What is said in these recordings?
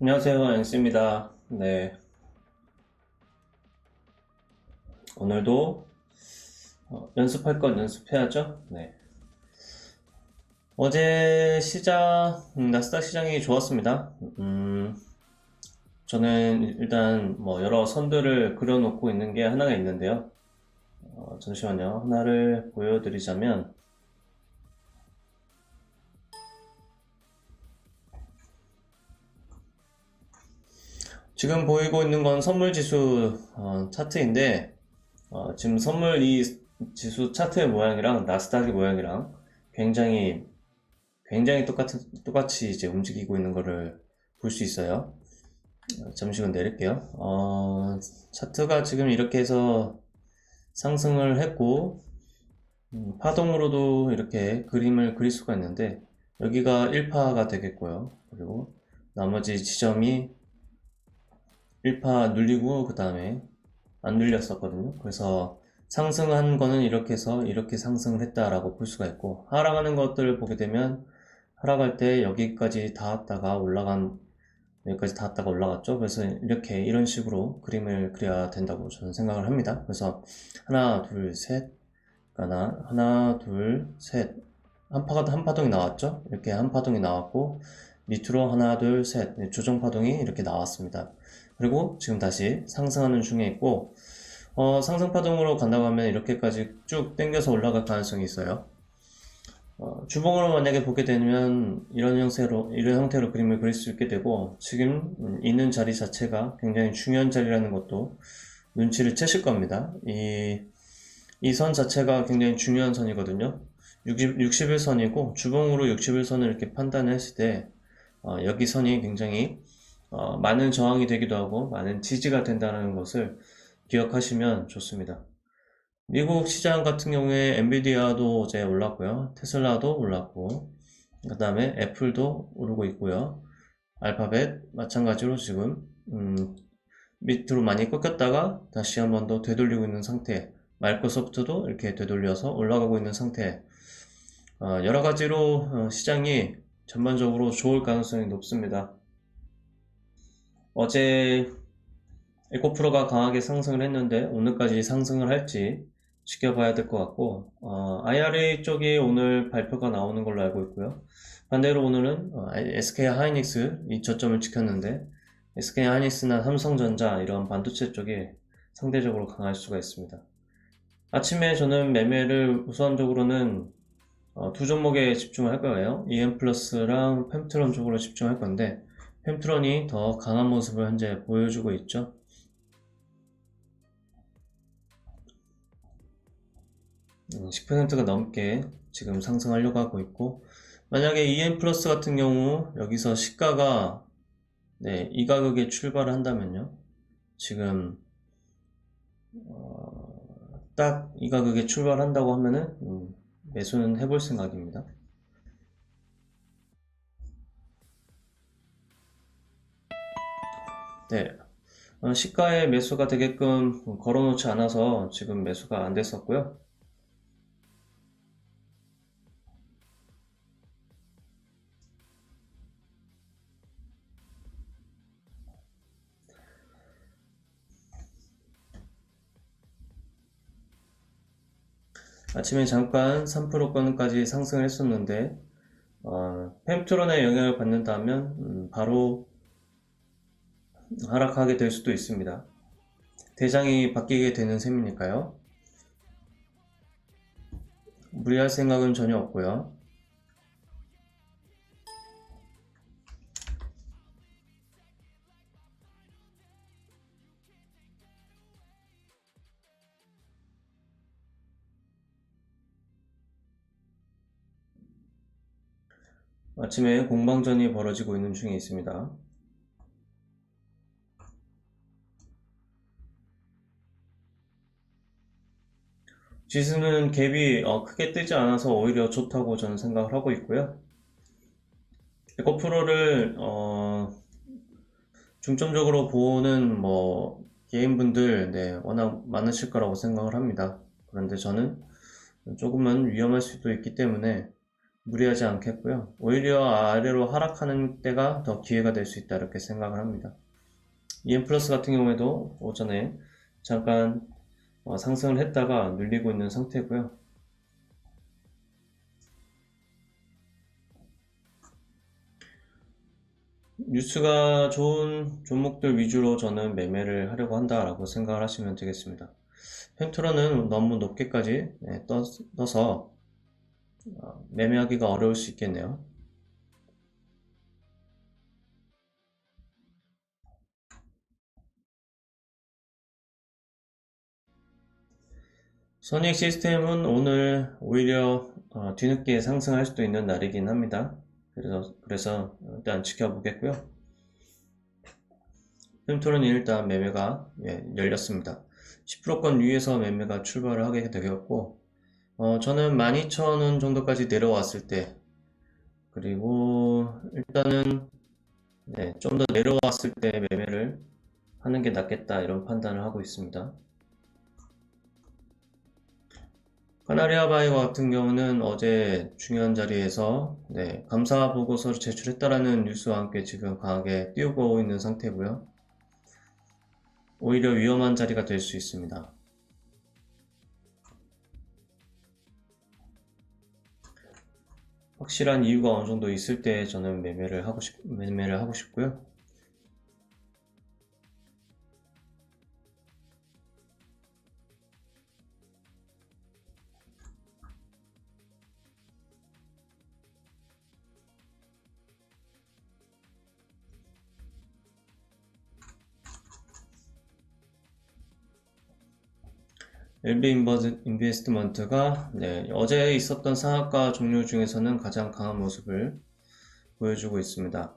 안녕하세요, 앤스입니다. 네, 오늘도 연습할 건 연습해야죠. 네, 어제 나스닥 시장이 좋았습니다. 저는 일단 뭐 여러 선들을 그려놓고 있는 게 하나가 있는데요. 잠시만요. 하나를 보여드리자면, 지금 보이고 있는 건 선물지수 차트인데, 지금 선물 이 지수 차트의 모양이랑 나스닥의 모양이랑 굉장히 똑같이 이제 움직이고 있는 거를 볼 수 있어요. 잠시만 내릴게요. 차트가 지금 이렇게 해서 상승을 했고, 파동으로도 이렇게 그림을 그릴 수가 있는데, 여기가 1파가 되겠고요. 그리고 나머지 지점이 1파 눌리고, 그 다음에 안 눌렸었거든요. 그래서 상승한 거는 이렇게 해서 이렇게 상승을 했다라고 볼 수가 있고, 하락하는 것들을 보게 되면, 하락할 때 여기까지 닿았다가 올라갔죠. 그래서 이런 식으로 그림을 그려야 된다고 저는 생각을 합니다. 그래서 하나, 둘, 셋, 하나, 둘, 셋, 한 파동이 나왔죠. 이렇게 한 파동이 나왔고 밑으로 하나, 둘, 셋, 조정 파동이 이렇게 나왔습니다. 그리고 지금 다시 상승하는 중에 있고 상승 파동으로 간다고 하면 이렇게까지 쭉 당겨서 올라갈 가능성이 있어요. 주봉으로 만약에 보게 되면 이런 형태로 그림을 그릴 수 있게 되고, 지금 있는 자리 자체가 굉장히 중요한 자리라는 것도 눈치를 채실 겁니다. 이 선 자체가 굉장히 중요한 선이거든요. 61선이고, 주봉으로 61선을 이렇게 판단을 했을 때, 여기 선이 굉장히 많은 저항이 되기도 하고, 많은 지지가 된다는 것을 기억하시면 좋습니다. 미국 시장 같은 경우에 엔비디아도 어제 올랐고요. 테슬라도 올랐고, 그 다음에 애플도 오르고 있고요. 알파벳 마찬가지로 지금 밑으로 많이 꺾였다가 다시 한 번 더 되돌리고 있는 상태. 마이크로소프트도 이렇게 되돌려서 올라가고 있는 상태. 여러 가지로 시장이 전반적으로 좋을 가능성이 높습니다. 어제 에코프로가 강하게 상승을 했는데 오늘까지 상승을 할지 지켜봐야 될 것 같고, IRA 쪽이 오늘 발표가 나오는 걸로 알고 있고요. 반대로 오늘은 SK 하이닉스 이 저점을 지켰는데, SK 하이닉스나 삼성전자 이런 반도체 쪽이 상대적으로 강할 수가 있습니다. 아침에 저는 매매를 우선적으로는 두 종목에 집중할 거예요. EM 플러스랑 펜트론 쪽으로 집중할 건데, 펜트론이 더 강한 모습을 현재 보여주고 있죠. 10%가 넘게 지금 상승하려고 하고 있고, 만약에 EM 플러스 같은 경우 여기서 시가가 이 가격에 출발을 한다면요, 지금 딱 이 가격에 출발한다고 하면은 매수는 해볼 생각입니다. 네, 시가에 매수가 되게끔 걸어놓지 않아서 지금 매수가 안 됐었고요. 아침에 잠깐 3%권까지 상승을 했었는데, 펜트론의 영향을 받는다면 바로 하락하게 될 수도 있습니다. 대장이 바뀌게 되는 셈이니까요. 무리할 생각은 전혀 없고요. 아침에 공방전이 벌어지고 있는 중에 있습니다. 지수는 갭이 크게 뜨지 않아서 오히려 좋다고 저는 생각을 하고 있고요. 에코프로를 중점적으로 보는 개인분들 워낙 많으실 거라고 생각을 합니다. 그런데 저는 조금은 위험할 수도 있기 때문에 무리하지 않겠고요. 오히려 아래로 하락하는 때가 더 기회가 될 수 있다 이렇게 생각을 합니다. EM 플러스 같은 경우에도 오전에 잠깐 상승을 했다가 눌리고 있는 상태고요. 뉴스가 좋은 종목들 위주로 저는 매매를 하려고 한다라고 생각을 하시면 되겠습니다. 펜트로는 너무 높게까지 떠서 매매하기가 어려울 수 있겠네요. 선익 시스템은 오늘 오히려 뒤늦게 상승할 수도 있는 날이긴 합니다. 그래서 일단 지켜보겠고요. 펜트로는 일단 매매가 열렸습니다. 10%권 위에서 매매가 출발을 하게 되겠고 저는 12,000원 정도까지 내려왔을 때 그리고 일단은 좀 더 내려왔을 때 매매를 하는 게 낫겠다 이런 판단을 하고 있습니다. 카나리아 바이오 같은 경우는 어제 중요한 자리에서 감사 보고서를 제출했다라는 뉴스와 함께 지금 강하게 띄우고 있는 상태고요. 오히려 위험한 자리가 될 수 있습니다. 확실한 이유가 어느 정도 있을 때 저는 매매를 하고 싶고요. LB 인베스트먼트가 어제 있었던 상한가 종류 중에서는 가장 강한 모습을 보여주고 있습니다.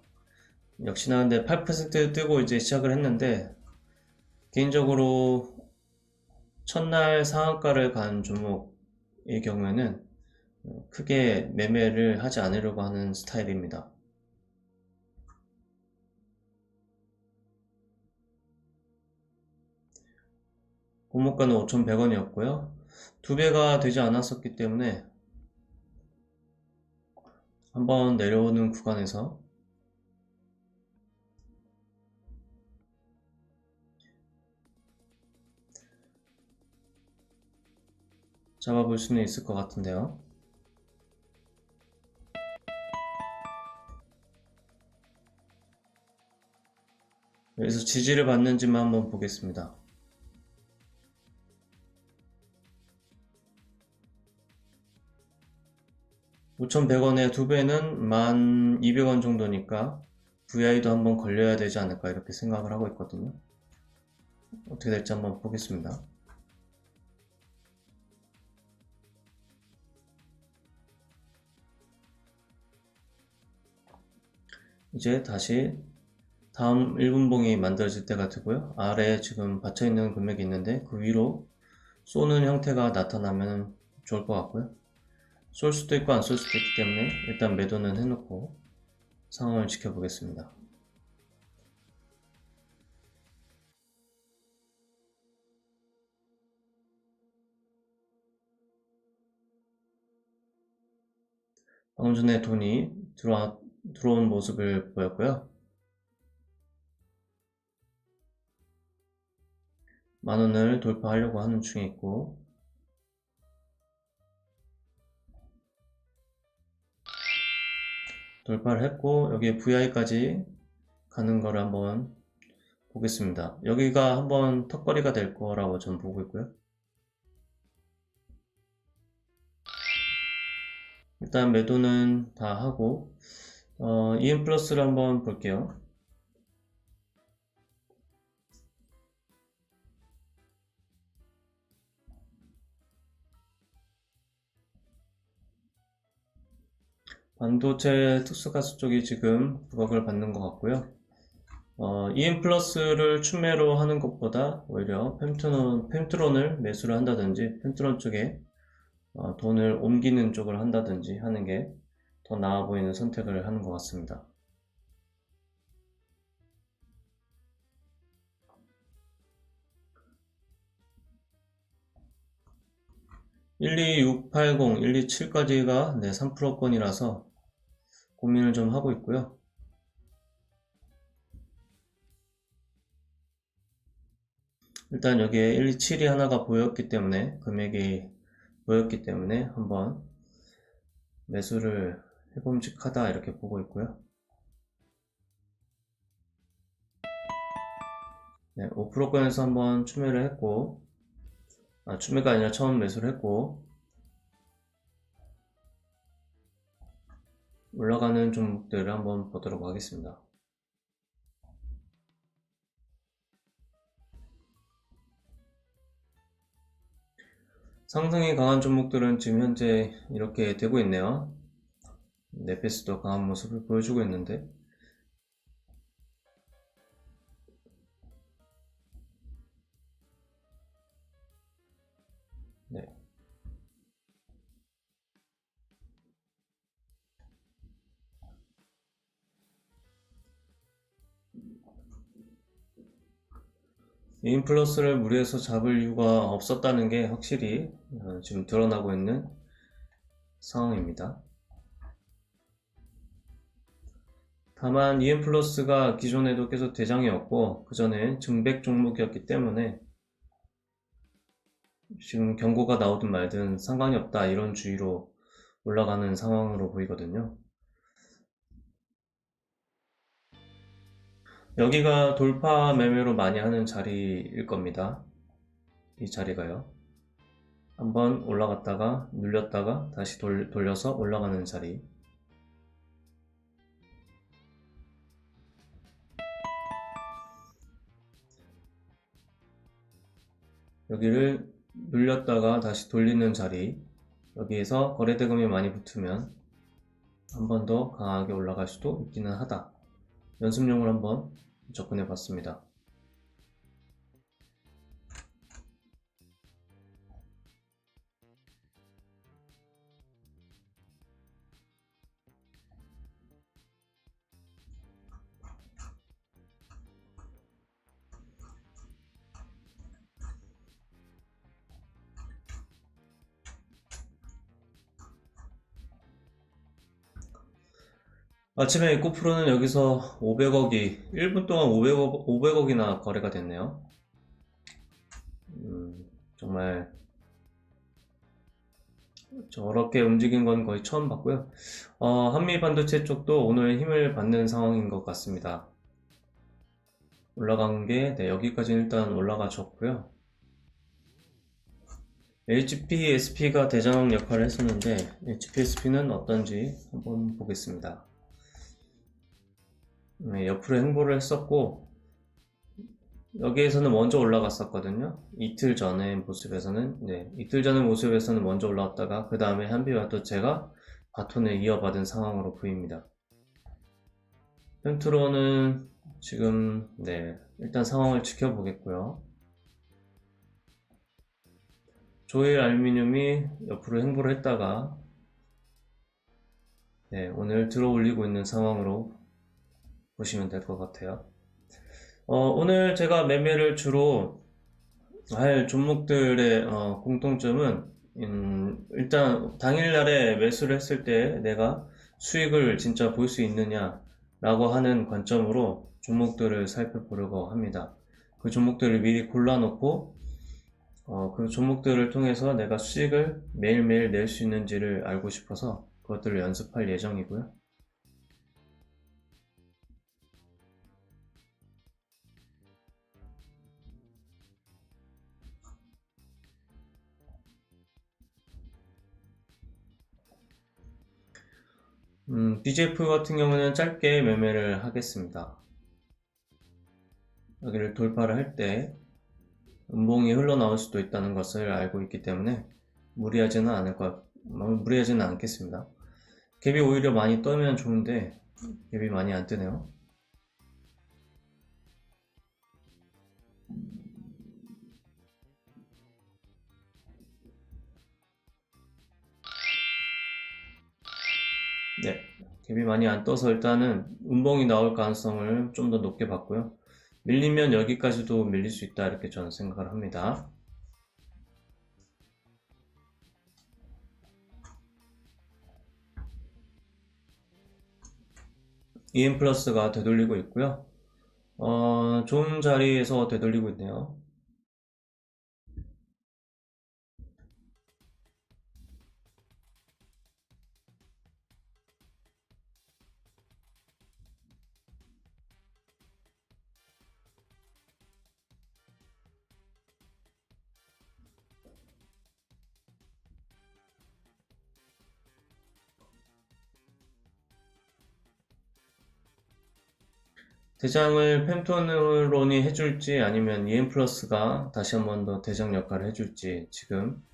역시나 근데 8% 뜨고 이제 시작을 했는데 개인적으로 첫날 상한가를 간 종목의 경우에는 크게 매매를 하지 않으려고 하는 스타일입니다. 공모가는 5,100원이었고요. 두 배가 되지 않았었기 때문에 한번 내려오는 구간에서 잡아볼 수는 있을 것 같은데요. 여기서 지지를 받는지만 한번 보겠습니다. 5,100원에 두 배는 1,200원 정도니까 VI도 한번 걸려야 되지 않을까 이렇게 생각을 하고 있거든요. 어떻게 될지 한번 보겠습니다. 이제 다시 다음 1분봉이 만들어질 때가 되고요. 아래에 지금 받쳐있는 금액이 있는데 그 위로 쏘는 형태가 나타나면 좋을 것 같고요. 쏠 수도 있고 안 쏠 수도 있기 때문에 일단 매도는 해놓고 상황을 지켜보겠습니다. 방금 전에 돈이 들어온 모습을 보였고요. 10,000원을 돌파하려고 하는 중에 있고 돌파를 했고 여기에 VI까지 가는 거를 한번 보겠습니다. 여기가 한번 턱걸이가 될 거라고 저는 보고 있고요. 일단 매도는 다 하고 EM 플러스를 한번 볼게요. 반도체 특수가스 쪽이 지금 부각을 받는 것 같고요. EM 플러스를 추매로 하는 것보다 오히려 펜트론을 매수를 한다든지 펜트론 쪽에 돈을 옮기는 쪽을 한다든지 하는 게 더 나아 보이는 선택을 하는 것 같습니다. 12680, 127까지가 3%권이라서 고민을 좀 하고 있고요. 일단 여기에 127이 하나가 보였기 때문에, 금액이 보였기 때문에 한번 매수를 해봄직하다 이렇게 보고 있고요. 네, 5%권에서 한번 추매를 했고, 추매가 아니라 처음 매수를 했고, 올라가는 종목들을 한번 보도록 하겠습니다. 상승이 강한 종목들은 지금 현재 이렇게 되고 있네요. 네페스도 강한 모습을 보여주고 있는데, 네. 인플러스를 무리해서 잡을 이유가 없었다는 게 확실히 지금 드러나고 있는 상황입니다. 다만 EM플러스가 기존에도 계속 대장이었고 그 전에 증백 종목이었기 때문에 지금 경고가 나오든 말든 상관이 없다 이런 주의로 올라가는 상황으로 보이거든요. 여기가 돌파 매매로 많이 하는 자리일 겁니다. 이 자리가요. 한번 올라갔다가 눌렸다가 다시 돌려서 올라가는 자리. 여기를 눌렸다가 다시 돌리는 자리. 여기에서 거래대금이 많이 붙으면 한 번 더 강하게 올라갈 수도 있기는 하다. 연습용으로 한번 접근해 봤습니다. 아침에 에코프로는 여기서 500억이 1분 동안 500억이나 거래가 됐네요. 정말 저렇게 움직인 건 거의 처음 봤고요. 한미반도체 쪽도 오늘 힘을 받는 상황인 것 같습니다. 올라간 게 여기까지 일단 올라가 줬고요. HPSP가 대장 역할을 했었는데 HPSP는 어떤지 한번 보겠습니다. 네, 옆으로 행보를 했었고 여기에서는 먼저 올라갔었거든요. 이틀 전의 모습에서는 이틀 전의 모습에서는 먼저 올라왔다가 그 다음에 한비반도체가 바톤을 이어받은 상황으로 보입니다. 펜트로는 지금 일단 상황을 지켜보겠고요. 조일 알루미늄이 옆으로 행보를 했다가 오늘 들어 올리고 있는 상황으로 보시면 될 것 같아요. 오늘 제가 매매를 주로 할 종목들의 공통점은 일단 당일날에 매수를 했을 때 내가 수익을 진짜 볼 수 있느냐 라고 하는 관점으로 종목들을 살펴보려고 합니다. 그 종목들을 미리 골라놓고 그 종목들을 통해서 내가 수익을 매일매일 낼 수 있는지를 알고 싶어서 그것들을 연습할 예정이고요. BJF 같은 경우는 짧게 매매를 하겠습니다. 여기를 돌파를 할 때 음봉이 흘러나올 수도 있다는 것을 알고 있기 때문에 무리하지는 않겠습니다. 갭이 오히려 많이 떠면 좋은데 갭이 많이 안 뜨네요. 갭이 많이 안 떠서 일단은 음봉이 나올 가능성을 좀 더 높게 봤고요. 밀리면 여기까지도 밀릴 수 있다 이렇게 저는 생각을 합니다. EM 플러스가 되돌리고 있고요. 좋은 자리에서 되돌리고 있네요. 대장을 펜토론이 해줄지 아니면 EM 플러스가 다시 한 번 더 대장 역할을 해줄지 지금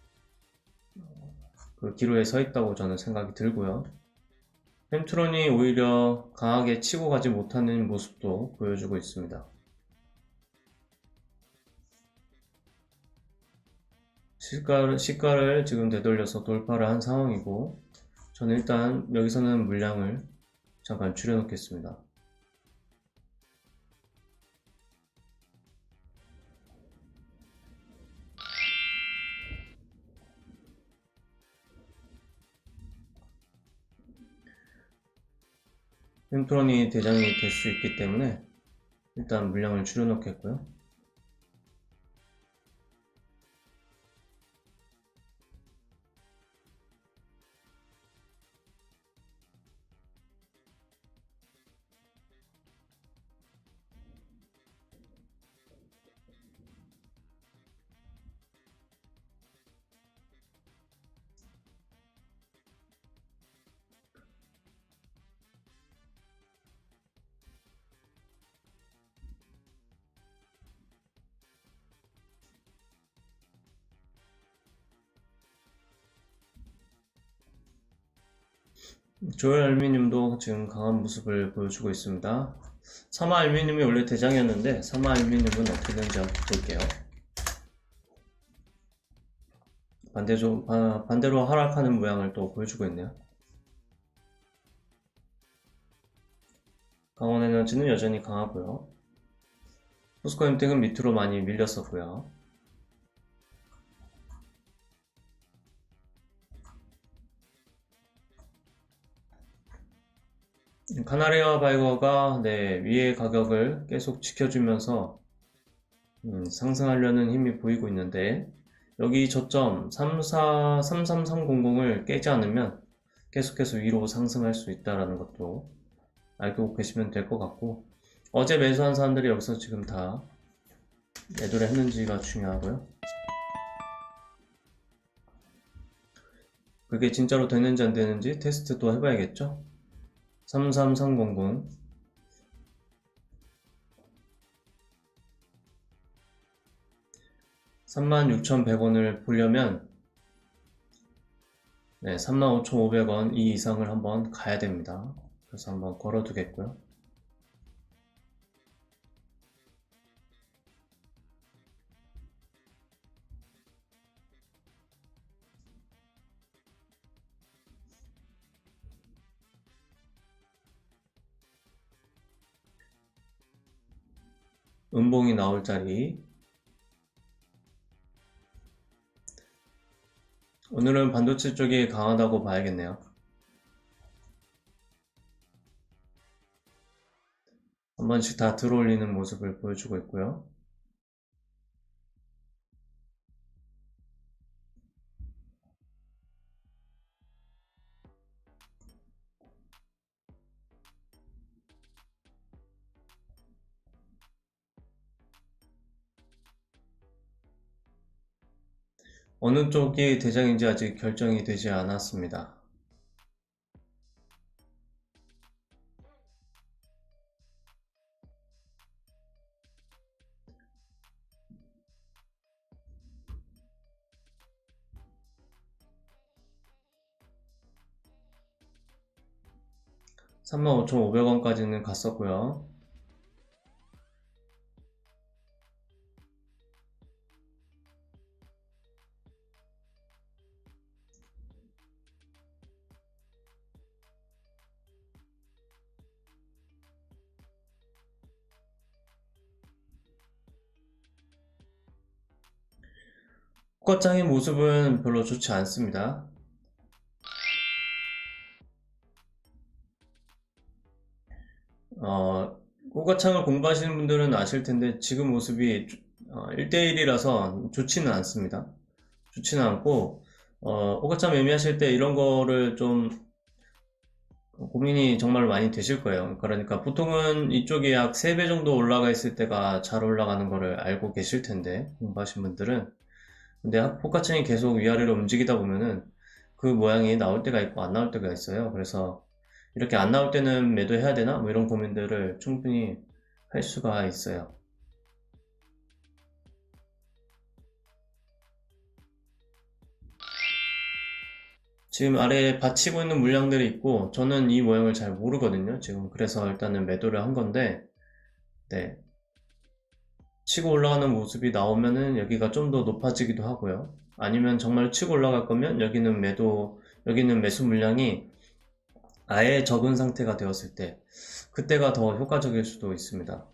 그 기로에 서 있다고 저는 생각이 들고요. 펜트론이 오히려 강하게 치고 가지 못하는 모습도 보여주고 있습니다. 시가를 지금 되돌려서 돌파를 한 상황이고, 저는 일단 여기서는 물량을 잠깐 줄여 놓겠습니다. 펜트론이 대장이 될 수 있기 때문에 일단 물량을 줄여 놓겠고요. 조엘 알루미늄도 지금 강한 모습을 보여주고 있습니다. 사마 알루미늄이 원래 대장이었는데 사마 알루미늄은 어떻게 되는지 한번 볼게요. 반대로 하락하는 모양을 또 보여주고 있네요. 강원 에너지는 여전히 강하고요. 포스코 엠텍은 밑으로 많이 밀렸었고요. 카나리아 바이거가 위의 가격을 계속 지켜주면서 상승하려는 힘이 보이고 있는데, 여기 저점 33300을 깨지 않으면 계속해서 위로 상승할 수 있다는 것도 알고 계시면 될 것 같고, 어제 매수한 사람들이 여기서 지금 다 매도를 했는지가 중요하고요. 그게 진짜로 되는지 안 되는지 테스트도 해봐야겠죠. 33300 36,100원을 보려면 35,500원 이 이상을 한번 가야 됩니다. 그래서 한번 걸어 두겠고요. 음봉이 나올 자리. 오늘은 반도체 쪽이 강하다고 봐야겠네요. 한 번씩 다 들어올리는 모습을 보여주고 있고요. 어느 쪽이 대장인지 아직 결정이 되지 않았습니다. (35,500원까지는) 갔었고요. 국가장의 모습은 별로 좋지 않습니다. 호가창을 공부하시는 분들은 아실 텐데 지금 모습이 1대1이라서 좋지는 않습니다. 좋지는 않고 호가창 매매하실 때 이런 거를 좀 고민이 정말 많이 되실 거예요. 그러니까 보통은 이쪽이 약 3배 정도 올라가 있을 때가 잘 올라가는 거를 알고 계실 텐데 공부하신 분들은. 근데 호가창이 계속 위아래로 움직이다 보면은 그 모양이 나올 때가 있고 안 나올 때가 있어요. 그래서 이렇게 안 나올 때는 매도해야 되나? 뭐 이런 고민들을 충분히 할 수가 있어요. 지금 아래에 받치고 있는 물량들이 있고 저는 이 모양을 잘 모르거든요. 지금 그래서 일단은 매도를 한 건데 네. 치고 올라가는 모습이 나오면은 여기가 좀 더 높아지기도 하고요. 아니면 정말 치고 올라갈 거면 여기는 매수 물량이 아예 적은 상태가 되었을 때, 그때가 더 효과적일 수도 있습니다.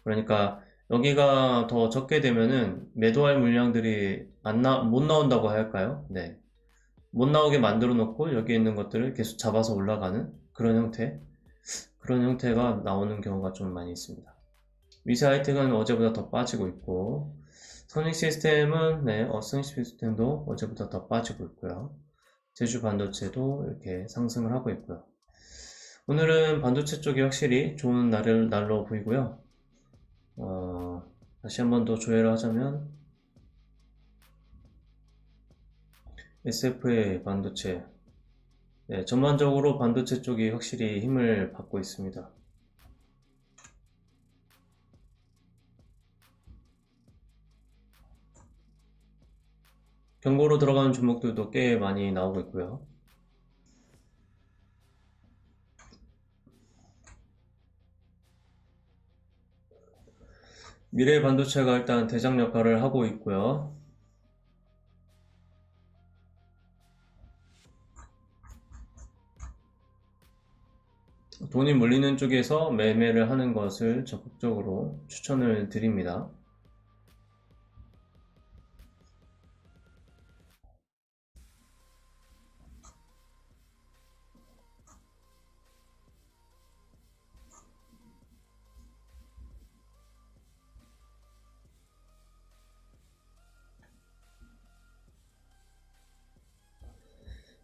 그러니까 여기가 더 적게 되면은 매도할 물량들이 못 나온다고 할까요? 네. 못 나오게 만들어 놓고 여기 있는 것들을 계속 잡아서 올라가는 그런 형태가 나오는 경우가 좀 많이 있습니다. 위세 하이텍은 어제보다 더 빠지고 있고, 선익 시스템은 선익 시스템도 어제보다 더 빠지고 있고요. 제주 반도체도 이렇게 상승을 하고 있고요. 오늘은 반도체 쪽이 확실히 좋은 날로 보이고요. 다시 한번 더 조회를 하자면 SFA 반도체, 전반적으로 반도체 쪽이 확실히 힘을 받고 있습니다. 경고로 들어가는 종목들도 꽤 많이 나오고 있고요. 미래 반도체가 일단 대장 역할을 하고 있고요. 돈이 몰리는 쪽에서 매매를 하는 것을 적극적으로 추천을 드립니다.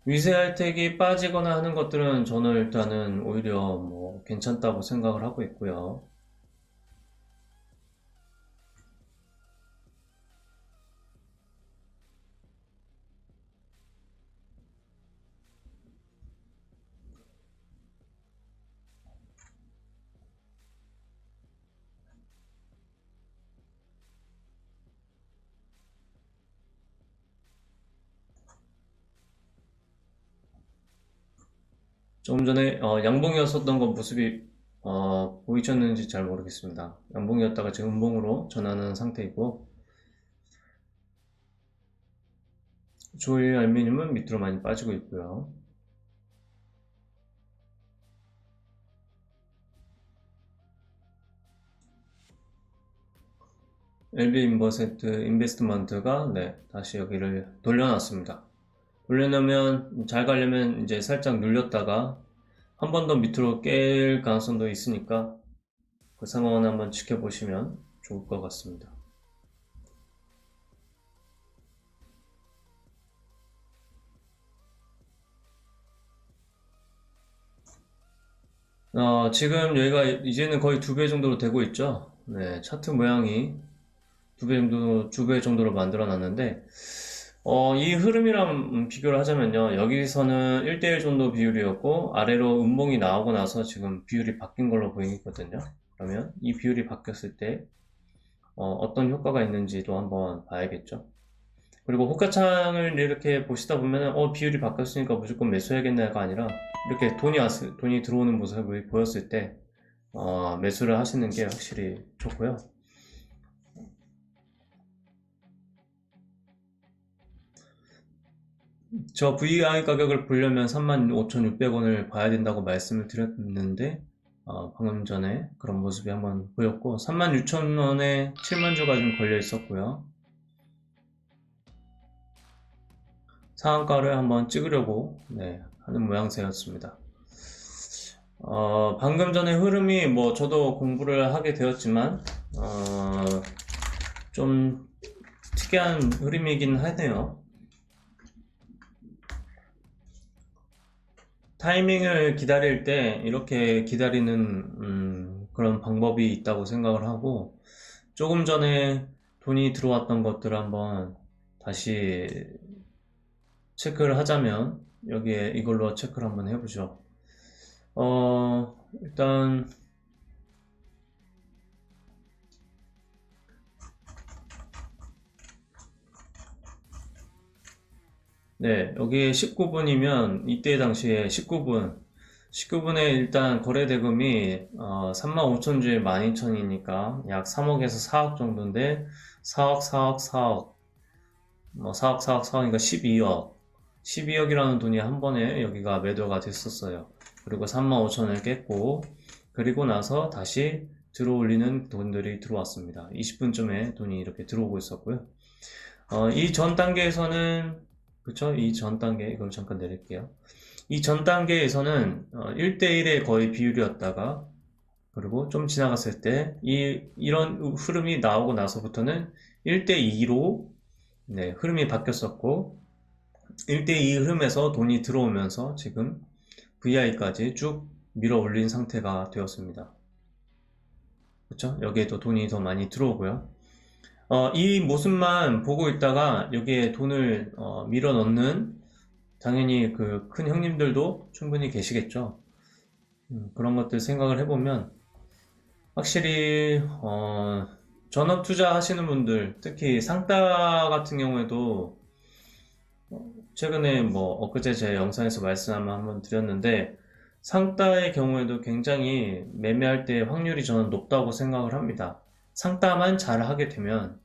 위세 혜택이 빠지거나 하는 것들은 저는 일단은 오히려 뭐 괜찮다고 생각을 하고 있고요. 조금 전에 양봉이었었던 건 모습이 보이셨는지 잘 모르겠습니다. 양봉이었다가 지금 음봉으로 전하는 상태이고, 조일 알루미늄은 밑으로 많이 빠지고 있고요. LB 인베스트먼트가 다시 여기를 돌려놨습니다. 돌려놓으면 잘 가려면 이제 살짝 눌렸다가 한 번 더 밑으로 깰 가능성도 있으니까 그 상황을 한번 지켜보시면 좋을 것 같습니다. 지금 여기가 이제는 거의 2배 정도로 되고 있죠. 네, 차트 모양이 2배 정도로 만들어 놨는데, 이 흐름이랑 비교를 하자면요. 여기서는 1대1 정도 비율이었고, 아래로 음봉이 나오고 나서 지금 비율이 바뀐 걸로 보이거든요. 그러면 이 비율이 바뀌었을 때, 어떤 효과가 있는지도 한번 봐야겠죠. 그리고 호가창을 이렇게 보시다 보면 비율이 바뀌었으니까 무조건 매수해야겠네가 아니라 이렇게 돈이 들어오는 모습이 보였을 때 매수를 하시는 게 확실히 좋고요. 저 VI 가격을 보려면 35,600원을 봐야 된다고 말씀을 드렸는데 방금 전에 그런 모습이 한번 보였고 36,000원에 7만주가 좀 걸려 있었고요. 상한가를 한번 찍으려고 하는 모양새였습니다. 방금 전에 흐름이 뭐 저도 공부를 하게 되었지만, 좀 특이한 흐름이긴 하네요. 타이밍을 기다릴 때 이렇게 기다리는 그런 방법이 있다고 생각을 하고, 조금 전에 돈이 들어왔던 것들을 한번 다시 체크를 하자면, 여기에 이걸로 체크를 한번 해보죠. 일단 네, 여기 19분이면 이때 당시에 19분에 일단 거래 대금이 35,000주에 12,000이니까 약 3억에서 4억 정도인데, 4억, 4억, 4억, 뭐 4억, 4억, 4억이니까 12억. 12억이라는 돈이 한 번에 여기가 매도가 됐었어요. 그리고 35,000을 깼고, 그리고 나서 다시 들어올리는 돈들이 들어왔습니다. 20분쯤에 돈이 이렇게 들어오고 있었고요. 이 전 단계에서는, 그쵸? 이 전 단계, 이걸 잠깐 내릴게요. 이 전 단계에서는 1대1의 거의 비율이었다가, 그리고 좀 지나갔을 때, 이런 흐름이 나오고 나서부터는 1대2로, 네, 흐름이 바뀌었었고, 1대2 흐름에서 돈이 들어오면서 지금 VI까지 쭉 밀어 올린 상태가 되었습니다. 그쵸? 여기에도 돈이 더 많이 들어오고요. 이 모습만 보고 있다가 여기에 돈을 밀어 넣는, 당연히 그 큰 형님들도 충분히 계시겠죠. 그런 것들 생각을 해보면 확실히 전업 투자 하시는 분들, 특히 상따 같은 경우에도 최근에 뭐 엊그제 제 영상에서 말씀 한번 드렸는데, 상따의 경우에도 굉장히 매매할 때 확률이 저는 높다고 생각을 합니다. 상따만 잘 하게 되면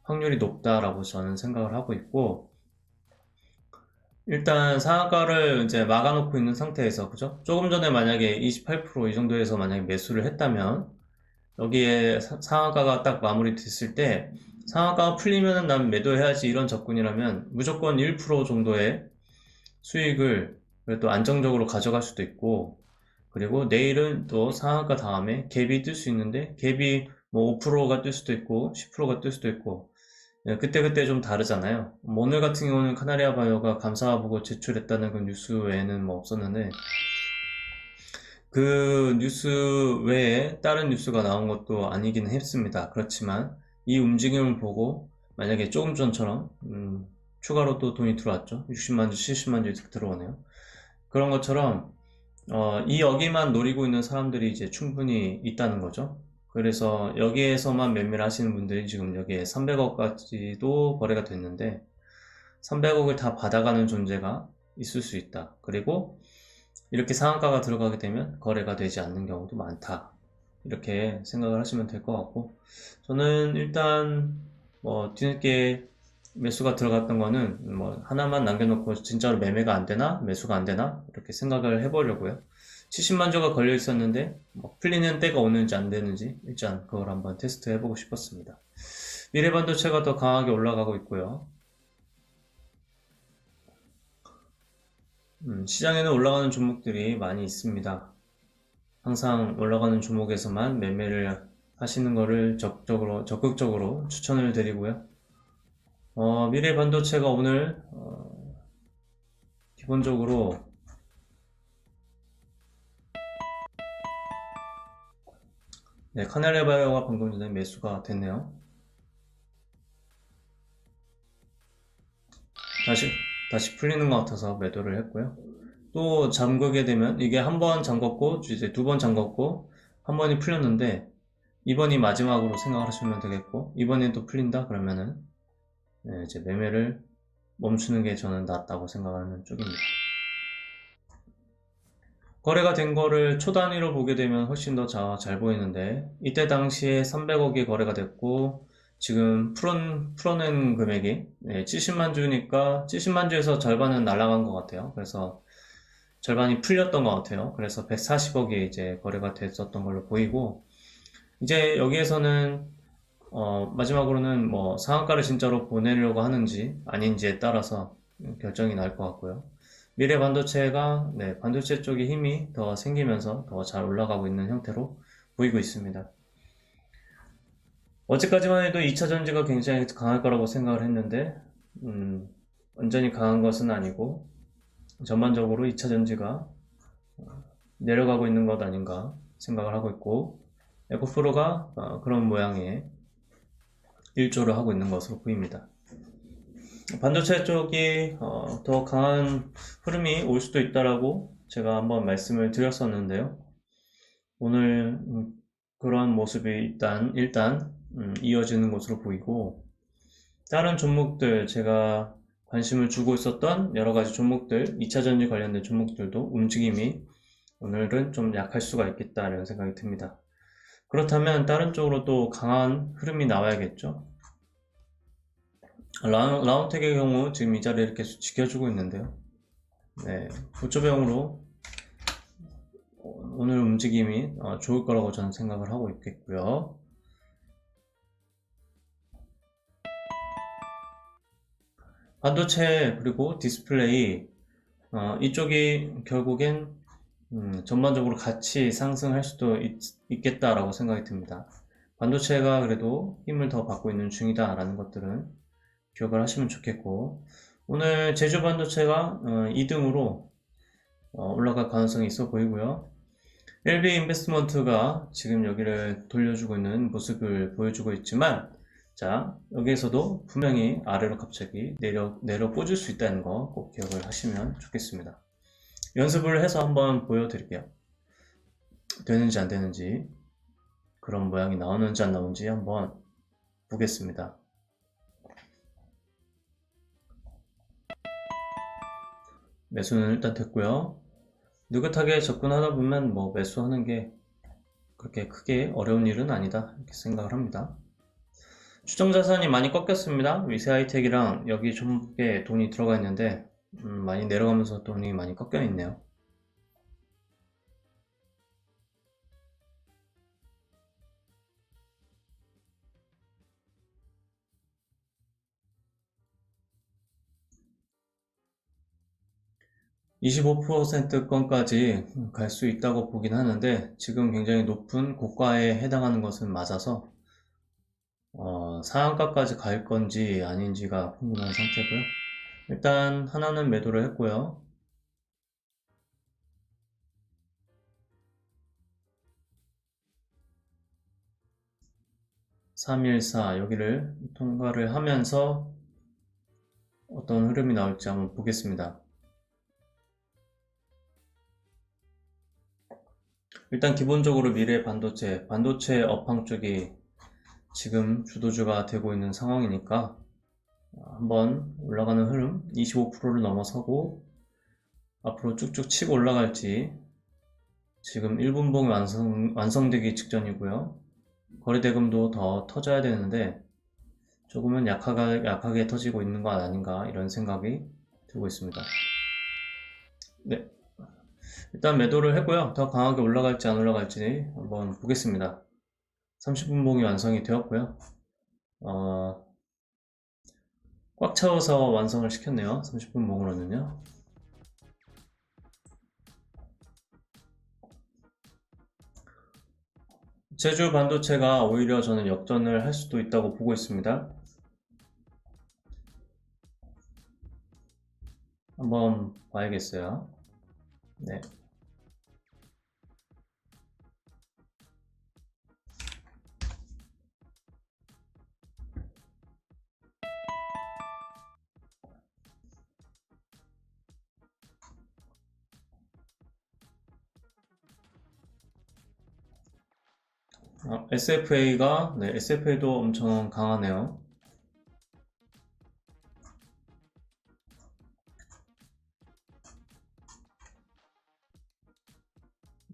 확률이 높다라고 저는 생각을 하고 있고, 일단 상한가를 이제 막아놓고 있는 상태에서, 그죠? 조금 전에 만약에 28%이 정도에서 만약에 매수를 했다면, 여기에 상한가가 딱 마무리 됐을 때, 상한가가 풀리면은 난 매도해야지, 이런 접근이라면 무조건 1% 정도의 수익을 그래도 안정적으로 가져갈 수도 있고, 그리고 내일은 또 상한가 다음에 갭이 뜰 수 있는데, 갭이 뭐 5%가 뜰 수도 있고 10%가 뜰 수도 있고, 그때그때 좀 다르잖아요. 뭐 오늘 같은 경우는 카나리아 바이오가 감사 보고 제출했다는 그 뉴스 외에는 뭐 없었는데, 그 뉴스 외에 다른 뉴스가 나온 것도 아니기는 했습니다. 그렇지만 이 움직임을 보고 만약에 조금 전처럼 추가로 또 돈이 들어왔죠. 60만 주, 70만 주 이렇게 들어오네요. 그런 것처럼 이 여기만 노리고 있는 사람들이 이제 충분히 있다는 거죠. 그래서 여기에서만 매매를 하시는 분들이 지금 여기에 300억까지도 거래가 됐는데, 300억을 다 받아가는 존재가 있을 수 있다. 그리고 이렇게 상한가가 들어가게 되면 거래가 되지 않는 경우도 많다. 이렇게 생각을 하시면 될 것 같고, 저는 일단 뭐 뒤늦게 매수가 들어갔던 거는 뭐 하나만 남겨놓고 진짜로 매매가 안 되나 매수가 안 되나 이렇게 생각을 해보려고요. 70만 주가 걸려 있었는데 뭐 풀리는 때가 오는지 안 되는지 일단 그걸 한번 테스트 해보고 싶었습니다. 미래반도체가 더 강하게 올라가고 있고요. 시장에는 올라가는 종목들이 많이 있습니다. 항상 올라가는 종목에서만 매매를 하시는 것을 적극적으로 추천을 드리고요. 미래 반도체가 오늘 기본적으로 네, 카날레 바이오가 방금 전에 매수가 됐네요. 다시 풀리는 것 같아서 매도를 했고요. 또 잠그게 되면 이게 한 번 잠궜고 이제 두 번 잠궜고 한 번이 풀렸는데, 이번이 마지막으로 생각을 하시면 되겠고, 이번엔 또 풀린다 그러면은 네, 이제 매매를 멈추는 게 저는 낫다고 생각하는 쪽입니다. 거래가 된 거를 초 단위로 보게 되면 훨씬 더 잘 보이는데, 이때 당시에 300억이 거래가 됐고 지금 풀어낸 금액이 70만 주니까 70만 주에서 절반은 날아간 것 같아요. 그래서 절반이 풀렸던 것 같아요. 그래서 140억이 이제 거래가 됐었던 걸로 보이고, 이제 여기에서는 마지막으로는 뭐 상한가를 진짜로 보내려고 하는지 아닌지에 따라서 결정이 날 것 같고요. 미래 반도체가 반도체 쪽에 힘이 더 생기면서 더 잘 올라가고 있는 형태로 보이고 있습니다. 어제까지만 해도 2차 전지가 굉장히 강할 거라고 생각을 했는데 완전히 강한 것은 아니고 전반적으로 2차 전지가 내려가고 있는 것 아닌가 생각을 하고 있고, 에코프로가 그런 모양의 일조를 하고 있는 것으로 보입니다. 반도체 쪽이 더 강한 흐름이 올 수도 있다라고 제가 한번 말씀을 드렸었는데요. 오늘 그런 모습이 일단 이어지는 것으로 보이고, 다른 종목들, 제가 관심을 주고 있었던 여러가지 종목들, 2차전지 관련된 종목들도 움직임이 오늘은 좀 약할 수가 있겠다라는 생각이 듭니다. 그렇다면 다른 쪽으로 또 강한 흐름이 나와야겠죠. 라운텍의 경우 지금 이 자리를 계속 지켜주고 있는데요. 고점형으로 오늘 움직임이 좋을 거라고 저는 생각을 하고 있겠고요. 반도체 그리고 디스플레이, 이쪽이 결국엔 전반적으로 같이 상승할 수도 있겠다라고 생각이 듭니다. 반도체가 그래도 힘을 더 받고 있는 중이다 라는 것들은 기억을 하시면 좋겠고, 오늘 제주 반도체가 2등으로 올라갈 가능성이 있어 보이고요. LB 인베스트먼트가 지금 여기를 돌려주고 있는 모습을 보여주고 있지만, 자, 여기에서도 분명히 아래로 갑자기 내려 꽂을 수 있다는 거 꼭 기억을 하시면 좋겠습니다. 연습을 해서 한번 보여드릴게요. 되는지 안 되는지, 그런 모양이 나오는지 안 나오는지 한번 보겠습니다. 매수는 일단 됐고요. 느긋하게 접근하다 보면 뭐 매수하는 게 그렇게 크게 어려운 일은 아니다 이렇게 생각을 합니다. 추정 자산이 많이 꺾였습니다. 위세 하이텍이랑 여기 종목에 돈이 들어가 있는데 많이 내려가면서 돈이 많이 꺾여 있네요. (25%) 갈 수 있다고 보긴 하는데, 지금 굉장히 높은 고가에 해당하는 것은 맞아서 상한가까지 갈 건지 아닌지가 궁금한 상태고요. 일단 하나는 매도를 했고요. (314) 여기를 통과를 하면서 어떤 흐름이 나올지 한번 보겠습니다. 일단 기본적으로 미래 반도체 업황 쪽이 지금 주도주가 되고 있는 상황이니까 한번 올라가는 흐름 25%를 넘어서고 앞으로 쭉쭉 치고 올라갈지, 지금 1분봉이 완성되기 직전이고요. 거래대금도 더 터져야 되는데 조금은 약하게 터지고 있는 것 아닌가 이런 생각이 들고 있습니다. 네, 일단 매도를 했고요. 더 강하게 올라갈지 안 올라갈지 한번 보겠습니다. 30분봉이 완성이 되었고요. 꽉 채워서 완성을 시켰네요. 30분봉으로는요. 제주 반도체가 오히려 저는 역전을 할 수도 있다고 보고 있습니다. 한번 봐야겠어요. 네. SFA도 엄청 강하네요.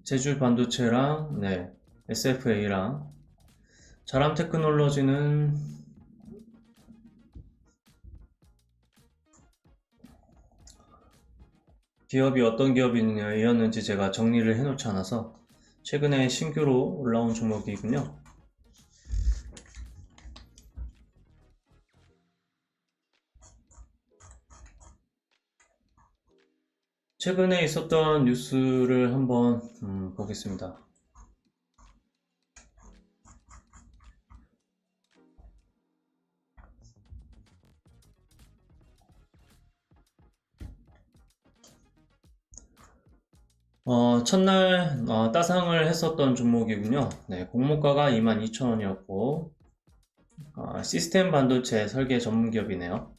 제주 반도체랑 SFA랑 자람 테크놀로지는 기업이 어떤 기업이었는지 제가 정리를 해놓지 않아서 최근에 신규로 올라온 종목이군요. 최근에 있었던 뉴스를 한번 보겠습니다. 첫날 따상을 했었던 종목이군요. 네, 공모가가 22,000원이었고 시스템 반도체 설계 전문 기업이네요.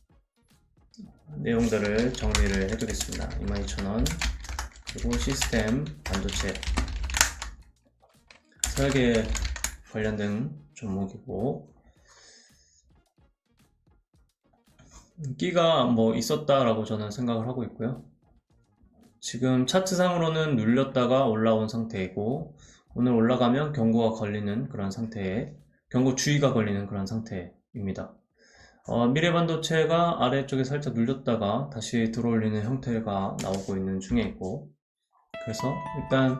내용들을 정리를 해두겠습니다. 22,000원 그리고 시스템 반도체 설계 관련된 종목이고 인기가 뭐 있었다라고 저는 생각을 하고 있고요. 지금 차트상으로는 눌렸다가 올라온 상태이고 오늘 올라가면 경고가 걸리는 그런 상태에 경고 주의가 걸리는 그런 상태입니다. 미래반도체가 아래쪽에 살짝 눌렸다가 다시 들어올리는 형태가 나오고 있는 중에 있고 그래서 일단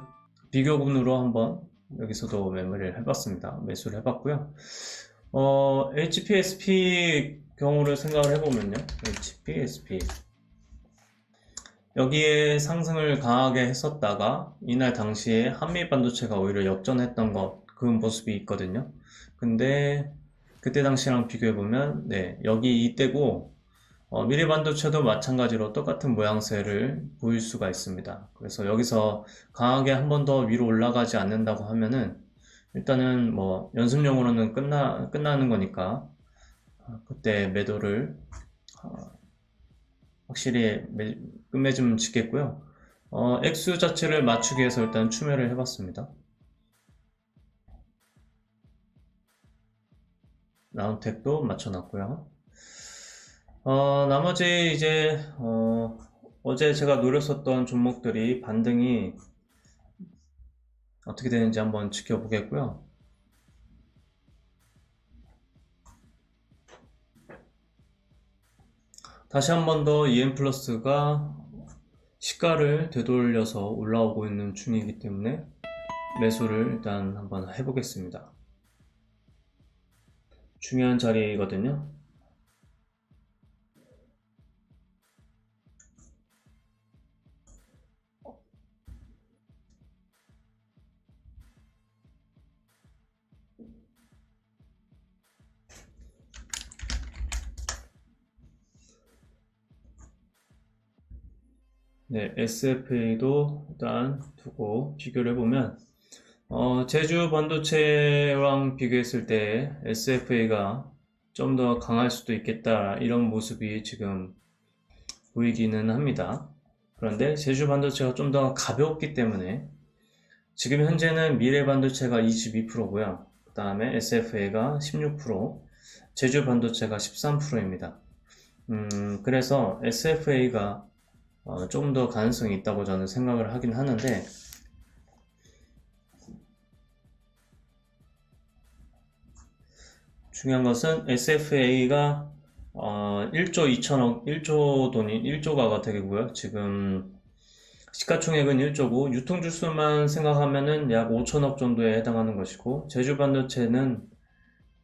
비교군으로 한번 여기서도 매매를 해봤습니다. 매수를 해봤고요. HPSP 경우를 생각을 해보면요. HPSP 여기에 상승을 강하게 했었다가 이날 당시에 한미반도체가 오히려 역전했던 그 모습이 있거든요. 근데 그때 당시랑 비교해보면 네, 여기 이때고 미래반도체도 마찬가지로 똑같은 모양새를 보일 수가 있습니다. 그래서 여기서 강하게 한 번 더 위로 올라가지 않는다고 하면은 일단은 뭐 연습용으로는 끝나는 거니까 그때 매도를 확실히 끝매 좀 짓겠고요. 액수 자체를 맞추기 위해서 일단 추매를 해봤습니다. 라운텍도 맞춰놨고요. 나머지 이제 어제 제가 노렸었던 종목들이 반등이 어떻게 되는지 한번 지켜보겠고요. 다시 한 번 더 EM플러스가 시가를 되돌려서 올라오고 있는 중이기 때문에 매수를 일단 한번 해보겠습니다. 중요한 자리거든요. 네, SFA도 일단 두고 비교를 해보면 제주 반도체랑 비교했을 때 SFA가 좀 더 강할 수도 있겠다 이런 모습이 지금 보이기는 합니다. 그런데 제주 반도체가 좀 더 가볍기 때문에 지금 현재는 미래 반도체가 22%고요. 그 다음에 SFA가 16%, 제주 반도체가 13%입니다. 그래서 SFA가 좀 더 가능성이 있다고 저는 생각을 하긴 하는데 중요한 것은 SFA가 1조 2천억, 1조 돈이 1조가 되고요. 지금 시가총액은 1조고 유통주수만 생각하면은 약 5천억 정도에 해당하는 것이고 제주 반도체는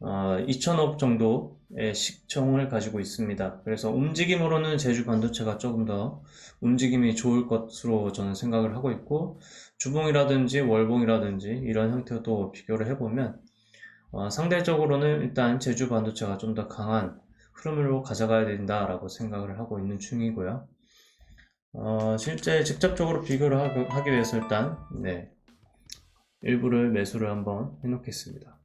2천억 정도의 시총을 가지고 있습니다. 그래서 움직임으로는 제주 반도체가 조금 더 움직임이 좋을 것으로 저는 생각을 하고 있고 주봉이라든지 월봉이라든지 이런 형태도 비교를 해보면 상대적으로는 일단 제주 반도체가 좀 더 강한 흐름으로 가져가야 된다라고 생각을 하고 있는 중이고요. 실제 직접적으로 비교를 하기 위해서 일단 네, 일부를 매수를 한번 해놓겠습니다.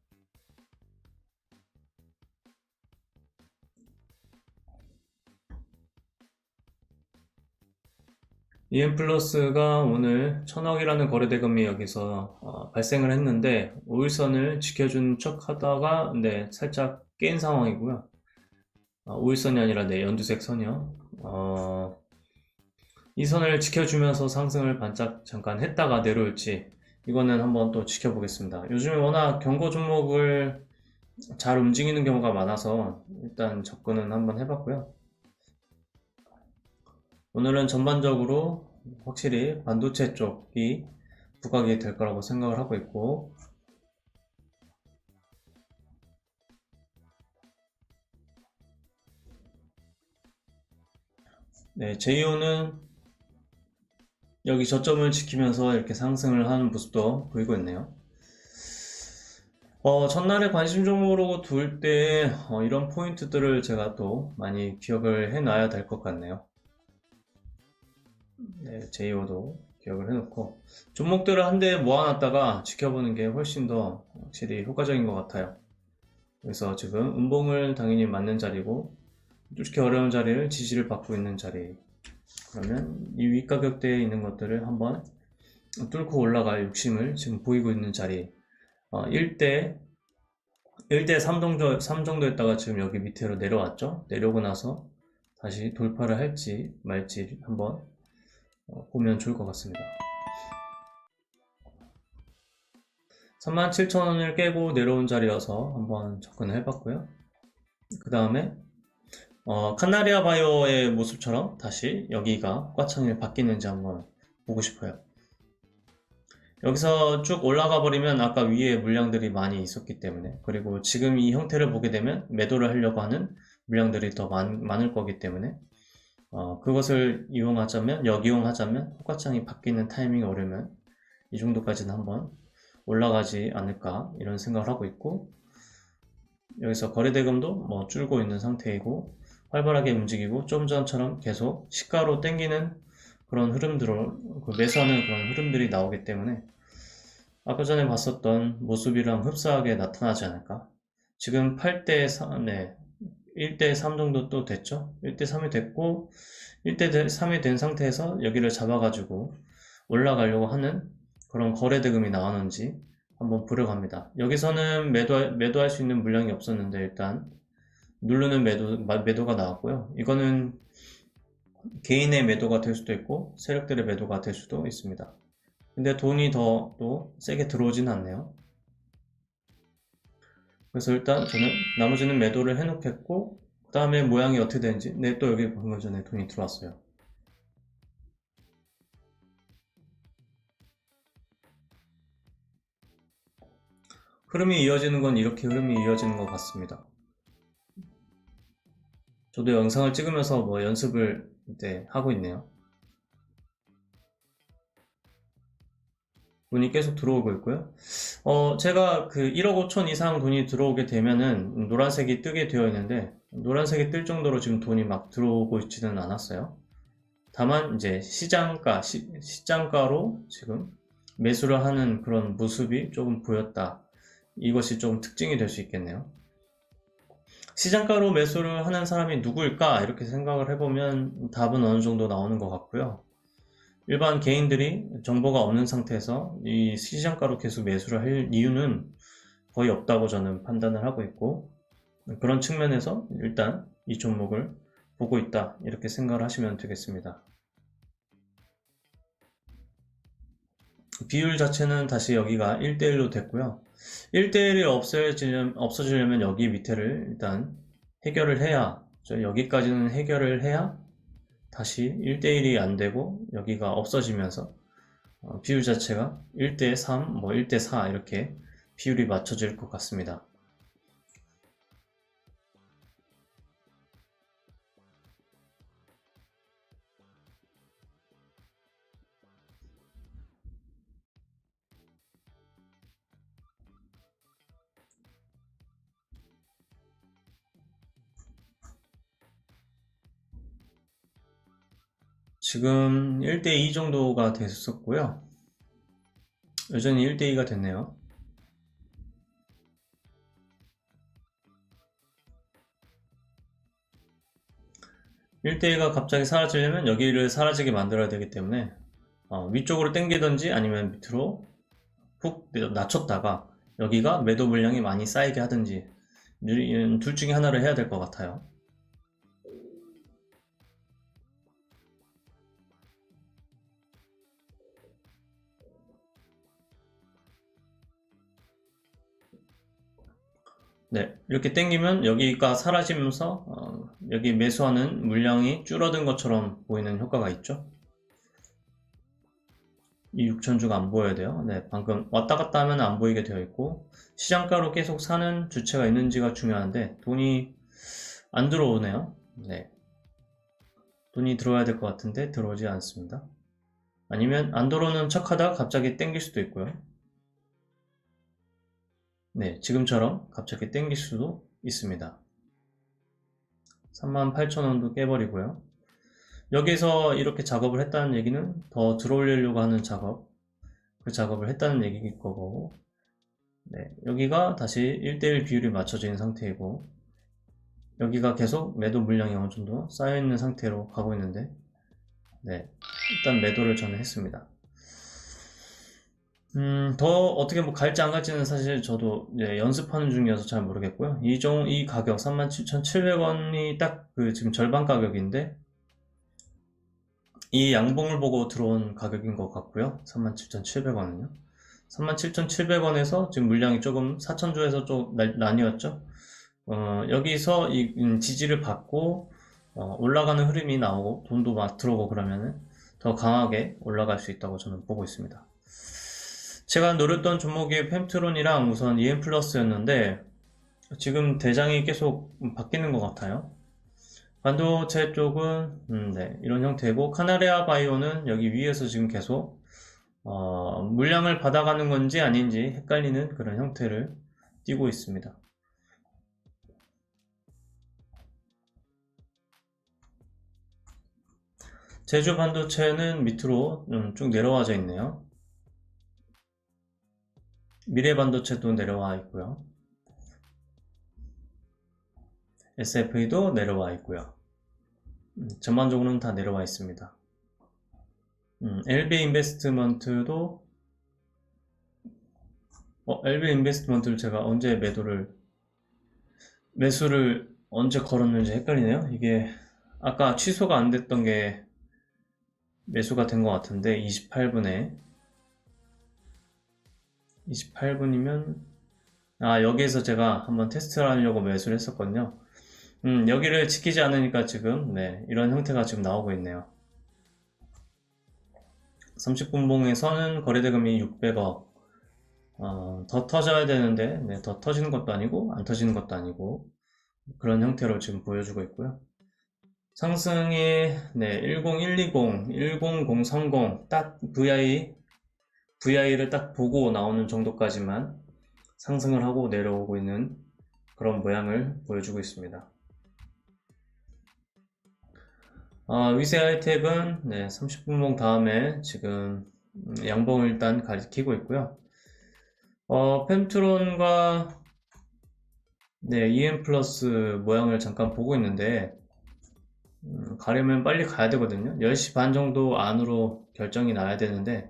EM플러스가 오늘 1000억이라는 거래대금이 여기서 발생을 했는데 5일선을 지켜준 척 하다가 네, 살짝 깬 상황이고요. 5일선이 아니라 네, 연두색 선이요. 이 선을 지켜주면서 상승을 반짝 잠깐 했다가 내려올지 이거는 한번 또 지켜보겠습니다. 요즘에 워낙 경고 종목을 잘 움직이는 경우가 많아서 일단 접근은 한번 해봤고요. 오늘은 전반적으로 확실히 반도체 쪽이 부각이 될 거라고 생각을 하고 있고 네, 제이오는 여기 저점을 지키면서 이렇게 상승을 하는 모습도 보이고 있네요. 전날에 관심 종목으로 둘 때 이런 포인트들을 제가 또 많이 기억을 해놔야 될 것 같네요. 네, JO도 기억을 해놓고 종목들을 한 대 모아놨다가 지켜보는 게 훨씬 더 확실히 효과적인 것 같아요. 그래서 지금 음봉을 당연히 맞는 자리고 뚫기 어려운 자리를 지지를 받고 있는 자리, 그러면 이 윗가격대에 있는 것들을 한번 뚫고 올라갈 욕심을 지금 보이고 있는 자리, 1대 3 정도 했다가 지금 여기 밑으로 내려왔죠. 내려오고 나서 다시 돌파를 할지 말지 한번 보면 좋을 것 같습니다. 37,000원을 깨고 내려온 자리여서 한번 접근을 해봤고요. 그 다음에 카나리아 바이오의 모습처럼 다시 여기가 꽈창이 바뀌는지 한번 보고 싶어요. 여기서 쭉 올라가 버리면 아까 위에 물량들이 많이 있었기 때문에, 그리고 지금 이 형태를 보게 되면 매도를 하려고 하는 물량들이 더 많을 거기 때문에 그것을 이용하자면, 역이용하자면 호가창이 바뀌는 타이밍이 오려면 이 정도까지는 한번 올라가지 않을까 이런 생각을 하고 있고, 여기서 거래대금도 뭐 줄고 있는 상태이고 활발하게 움직이고 좀 전처럼 계속 시가로 땡기는 그런 흐름들을 매수하는 그런 흐름들이 나오기 때문에 아까 전에 봤었던 모습이랑 흡사하게 나타나지 않을까. 지금 8대 3, 네, 1대 3 정도 또 됐죠. 1대 3이 됐고 1대 3이 된 상태에서 여기를 잡아가지고 올라가려고 하는 그런 거래대금이 나오는지 한번 보려고 합니다. 여기서는 매도할 수 있는 물량이 없었는데 일단 누르는 매도가 나왔고요. 이거는 개인의 매도가 될 수도 있고 세력들의 매도가 될 수도 있습니다. 근데 돈이 더 또 세게 들어오진 않네요. 그래서 일단 저는 나머지는 매도를 해놓겠고, 그 다음에 모양이 어떻게 되는지, 네, 또 여기 방금 전에 돈이 들어왔어요. 흐름이 이어지는 건 이렇게 흐름이 이어지는 것 같습니다. 저도 영상을 찍으면서 뭐 연습을 이제 하고 있네요. 돈이 계속 들어오고 있고요. 제가 그 1억 5천 이상 돈이 들어오게 되면은 노란색이 뜨게 되어 있는데, 노란색이 뜰 정도로 지금 돈이 막 들어오고 있지는 않았어요. 다만 이제 시장가로 지금 매수를 하는 그런 모습이 조금 보였다. 이것이 좀 특징이 될 수 있겠네요. 시장가로 매수를 하는 사람이 누구일까? 이렇게 생각을 해보면 답은 어느 정도 나오는 것 같고요. 일반 개인들이 정보가 없는 상태에서 이 시장가로 계속 매수를 할 이유는 거의 없다고 저는 판단을 하고 있고, 그런 측면에서 일단 이 종목을 보고 있다, 이렇게 생각을 하시면 되겠습니다. 비율 자체는 다시 여기가 1대1로 됐고요. 1대1이 없어지려면 여기 밑에를 일단 해결을 해야, 여기까지는 해결을 해야 다시 1대1이 안 되고 여기가 없어지면서 비율 자체가 1대3, 뭐 1대4 이렇게 비율이 맞춰질 것 같습니다. 지금 1대2 정도가 됐었고요. 여전히 1대2가 됐네요. (1대2가) 갑자기 사라지려면 여기를 사라지게 만들어야 되기 때문에 위쪽으로 당기든지 아니면 밑으로 훅 낮췄다가 여기가 매도 물량이 많이 쌓이게 하든지 둘 중에 하나를 해야 될 것 같아요. 네, 이렇게 당기면 여기가 사라지면서 여기 매수하는 물량이 줄어든 것처럼 보이는 효과가 있죠. 이 6천주가 안 보여야 돼요. 네, 방금 왔다 갔다 하면 안 보이게 되어 있고, 시장가로 계속 사는 주체가 있는지가 중요한데 돈이 안 들어오네요. 네, 돈이 들어와야 될 것 같은데 들어오지 않습니다. 아니면 안 들어오는 척하다 갑자기 땡길 수도 있고요. 네, 지금처럼 갑자기 땡길 수도 있습니다. 38,000원도 깨버리고요. 여기서 이렇게 작업을 했다는 얘기는 더 들어올리려고 하는 작업, 그 작업을 했다는 얘기일 거고, 네, 여기가 다시 1대1 비율이 맞춰져 있는 상태이고, 여기가 계속 매도 물량이 어느 정도 쌓여있는 상태로 가고 있는데, 네, 일단 매도를 저는 했습니다. 더 어떻게 뭐 갈지 안 갈지는 사실 저도 이제 연습하는 중이어서 잘 모르겠고요. 이 가격 37,700원이 딱 그 지금 절반 가격인데, 이 양봉을 보고 들어온 가격인 것 같고요. 37,700원은요. 37,700원에서 지금 물량이 조금 4,000주에서 좀 나뉘었죠. 여기서 이 지지를 받고 올라가는 흐름이 나오고 돈도 막 들어오고 그러면은 더 강하게 올라갈 수 있다고 저는 보고 있습니다. 제가 노렸던 종목이 펜트론이랑 우선 EM 플러스였는데 지금 대장이 계속 바뀌는 것 같아요. 반도체 쪽은 네, 이런 형태고 카나리아 바이오는 여기 위에서 지금 계속 물량을 받아가는 건지 아닌지 헷갈리는 그런 형태를 띄고 있습니다. 제주 반도체는 밑으로 쭉 내려와져 있네요. 미래 반도체도 내려와 있고요. SFE도 내려와 있고요. 전반적으로는 다 내려와 있습니다. LB 인베스트먼트도 LB 인베스트먼트를 제가 언제 매수를 언제 걸었는지 헷갈리네요. 이게 아까 취소가 안 됐던 게 매수가 된 것 같은데 28분이면 여기에서 제가 한번 테스트를 하려고 매수를 했었거든요. 여기를 지키지 않으니까 지금 네, 이런 형태가 지금 나오고 있네요. 30분봉에서는 거래대금이 600억 더 터져야 되는데 네, 더 터지는 것도 아니고 안 터지는 것도 아니고 그런 형태로 지금 보여주고 있고요. 상승이 네, 10120, 10030 딱 VI를 딱 보고 나오는 정도까지만 상승을 하고 내려오고 있는 그런 모양을 보여주고 있습니다. 위세 하이텍은 네, 30분봉 다음에 지금 양봉을 일단 가리키고 있고요. 펜트론과 네, EM 플러스 모양을 잠깐 보고 있는데 가려면 빨리 가야 되거든요. 10시 반 정도 안으로 결정이 나야 되는데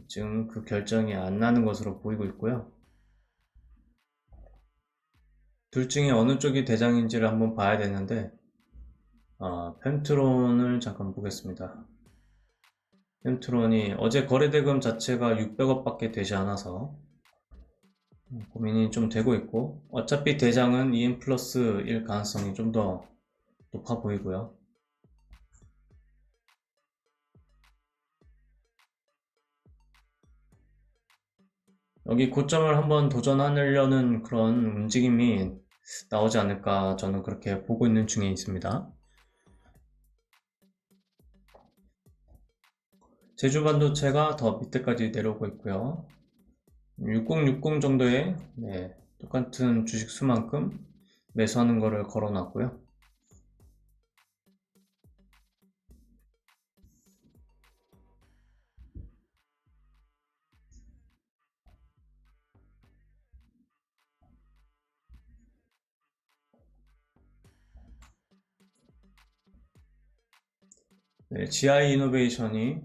지금 그 결정이 안 나는 것으로 보이고 있고요. 둘 중에 어느 쪽이 대장인지를 한번 봐야 되는데 펜트론을 잠깐 보겠습니다. 펜트론이 어제 거래대금 자체가 600억 밖에 되지 않아서 고민이 좀 되고 있고 어차피 대장은 EM 플러스일 가능성이 좀 더 높아 보이고요. 여기 고점을 한번 도전하려는 그런 움직임이 나오지 않을까 저는 그렇게 보고 있는 중에 있습니다. 제주 반도체가 더 밑에까지 내려오고 있고요. 6060 정도의 네, 똑같은 주식 수만큼 매수하는 거를 걸어 놨고요. 네, GI 이노베이션이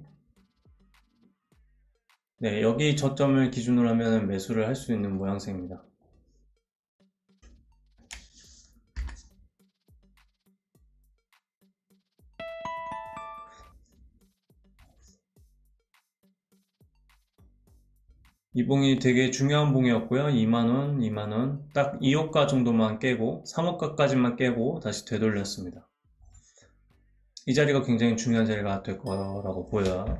네, 여기 저점을 기준으로 하면 매수를 할 수 있는 모양새입니다. 이 봉이 되게 중요한 봉이었고요. 2만원, 2만원 딱 2호가 정도만 깨고 3호가까지만 깨고 다시 되돌렸습니다. 이 자리가 굉장히 중요한 자리가 될 거라고 보여요.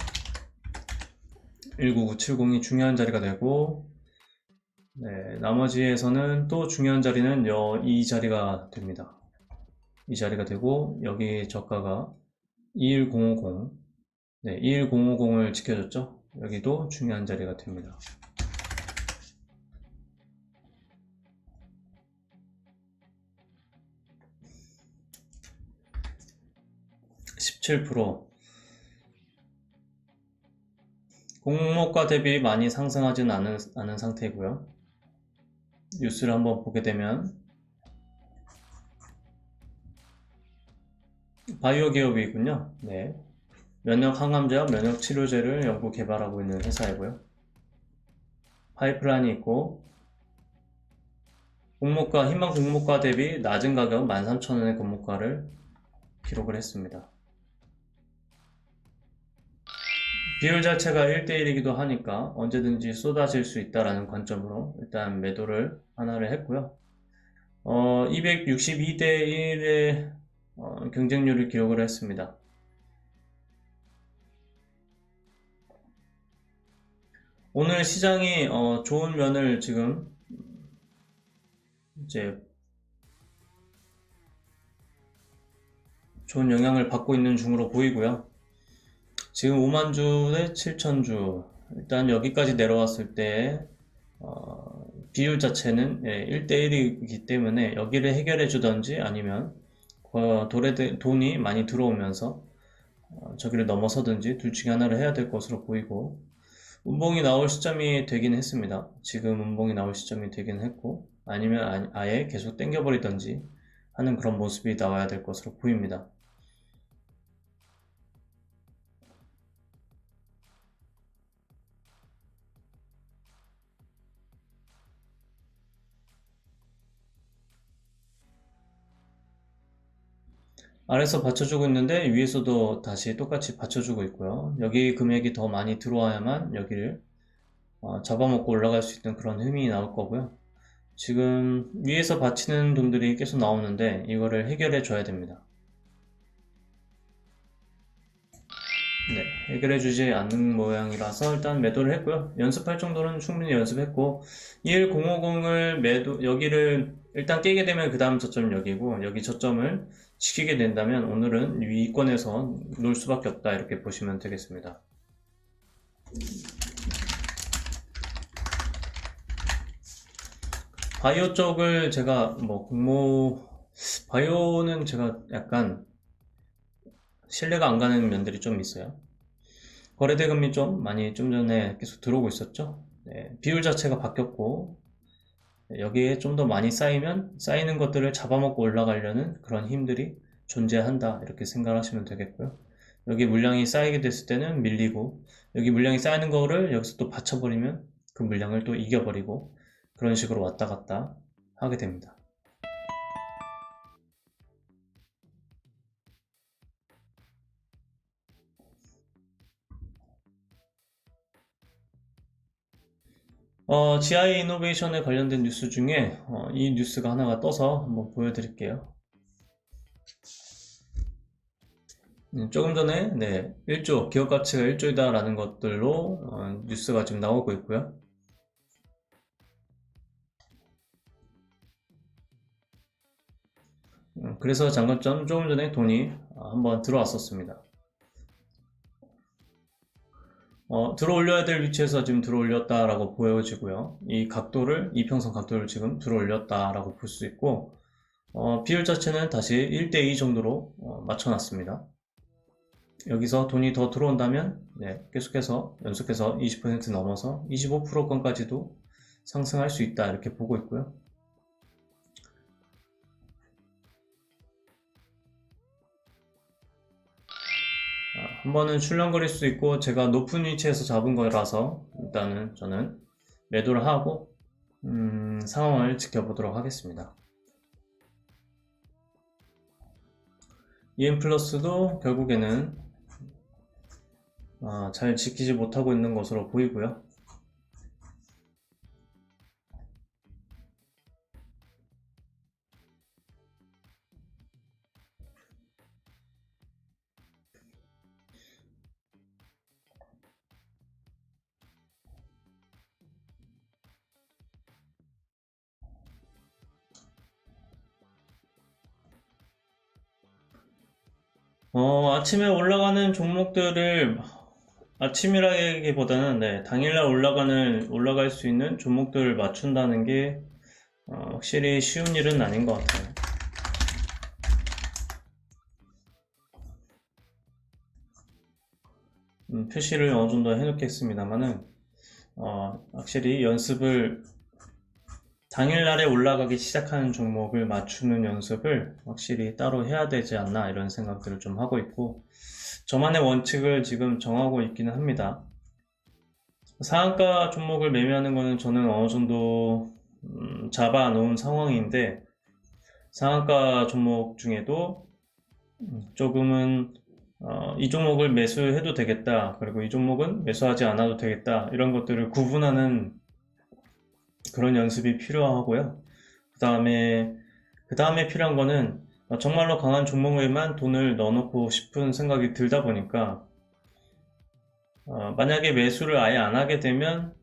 19970이 중요한 자리가 되고 네, 나머지에서는 또 중요한 자리는 이 자리가 됩니다. 이 자리가 되고 여기 저가가 21050 네, 21050을 지켜줬죠. 여기도 중요한 자리가 됩니다. 17%. 공모가 대비 많이 상승하지는 않은 상태이고요. 뉴스를 한번 보게 되면 바이오 기업이군요. 네. 면역 항암제와 면역 치료제를 연구 개발하고 있는 회사이고요. 파이프라인이 있고 공모가, 희망 공모가 대비 낮은 가격 13,000원의 공모가를 기록을 했습니다. 비율 자체가 1대1이기도 하니까 언제든지 쏟아질 수 있다는 관점으로 일단 매도를 하나를 했고요. 262대1의 경쟁률을 기록을 했습니다. 오늘 시장이 좋은 면을 지금 이제 좋은 영향을 받고 있는 중으로 보이고요. 지금 5만 주에 7천 주. 일단 여기까지 내려왔을 때 비율 자체는 1대1이기 때문에 여기를 해결해 주던지 아니면 돈이 많이 들어오면서 저기를 넘어서든지 둘 중에 하나를 해야 될 것으로 보이고 운봉이 나올 시점이 되긴 했습니다. 지금 운봉이 나올 시점이 되긴 했고 아니면 아예 계속 땡겨버리던지 하는 그런 모습이 나와야 될 것으로 보입니다. 아래서 받쳐주고 있는데 위에서도 다시 똑같이 받쳐주고 있고요. 여기 금액이 더 많이 들어와야만 여기를 잡아먹고 올라갈 수 있는 그런 흐름이 나올 거고요. 지금 위에서 받치는 돈들이 계속 나오는데 이거를 해결해 줘야 됩니다. 네, 해결해 주지 않는 모양이라서 일단 매도를 했고요. 연습할 정도는 충분히 연습했고 11050을 여기를 일단 깨게 되면 그 다음 저점은 여기고 여기 저점을 지키게 된다면 오늘은 위권에서 놀 수밖에 없다 이렇게 보시면 되겠습니다. 바이오 쪽을 제가 바이오는 제가 약간 신뢰가 안 가는 면들이 좀 있어요. 거래대금이 좀 많이 좀 전에 계속 들어오고 있었죠. 네, 비율 자체가 바뀌었고 여기에 좀 더 많이 쌓이는 것들을 잡아먹고 올라가려는 그런 힘들이 존재한다 이렇게 생각하시면 되겠고요. 여기 물량이 쌓이게 됐을 때는 밀리고 여기 물량이 쌓이는 거를 여기서 또 받쳐버리면 그 물량을 또 이겨버리고 그런 식으로 왔다 갔다 하게 됩니다. GI 이노베이션에 관련된 뉴스 중에 이 뉴스가 하나가 떠서 한번 보여드릴게요. 조금 전에 1조, 기업 가치가 1조이다 라는 것들로 뉴스가 지금 나오고 있고요. 그래서 잠깐 조금 전에 돈이 한번 들어왔었습니다. 들어 올려야 될 위치에서 지금 들어 올렸다라고 보여지고요. 이 각도를, 이평선 각도를 지금 들어 올렸다라고 볼 수 있고, 비율 자체는 다시 1대2 정도로 맞춰놨습니다. 여기서 돈이 더 들어온다면, 계속해서 연속해서 20% 넘어서 25%건까지도 상승할 수 있다 이렇게 보고 있고요. 한 번은 출렁거릴 수 있고 제가 높은 위치에서 잡은 거라서 일단은 저는 매도를 하고 상황을 지켜보도록 하겠습니다. EM 플러스도 결국에는 잘 지키지 못하고 있는 것으로 보이고요. 아침에 올라가는 종목들을 아침이라기보다는 네, 당일날 올라갈 수 있는 종목들을 맞춘다는 게 확실히 쉬운 일은 아닌 것 같아요. 표시를 어느 정도 해놓겠습니다만은 확실히 연습을 당일날에 올라가기 시작하는 종목을 맞추는 연습을 확실히 따로 해야 되지 않나 이런 생각들을 좀 하고 있고 저만의 원칙을 지금 정하고 있기는 합니다. 상한가 종목을 매매하는 거는 저는 어느 정도 잡아 놓은 상황인데 상한가 종목 중에도 조금은 이 종목을 매수해도 되겠다 그리고 이 종목은 매수하지 않아도 되겠다 이런 것들을 구분하는 그런 연습이 필요하고요. 그 다음에 필요한 거는 정말로 강한 종목에만 돈을 넣어놓고 싶은 생각이 들다 보니까 만약에 매수를 아예 안 하게 되면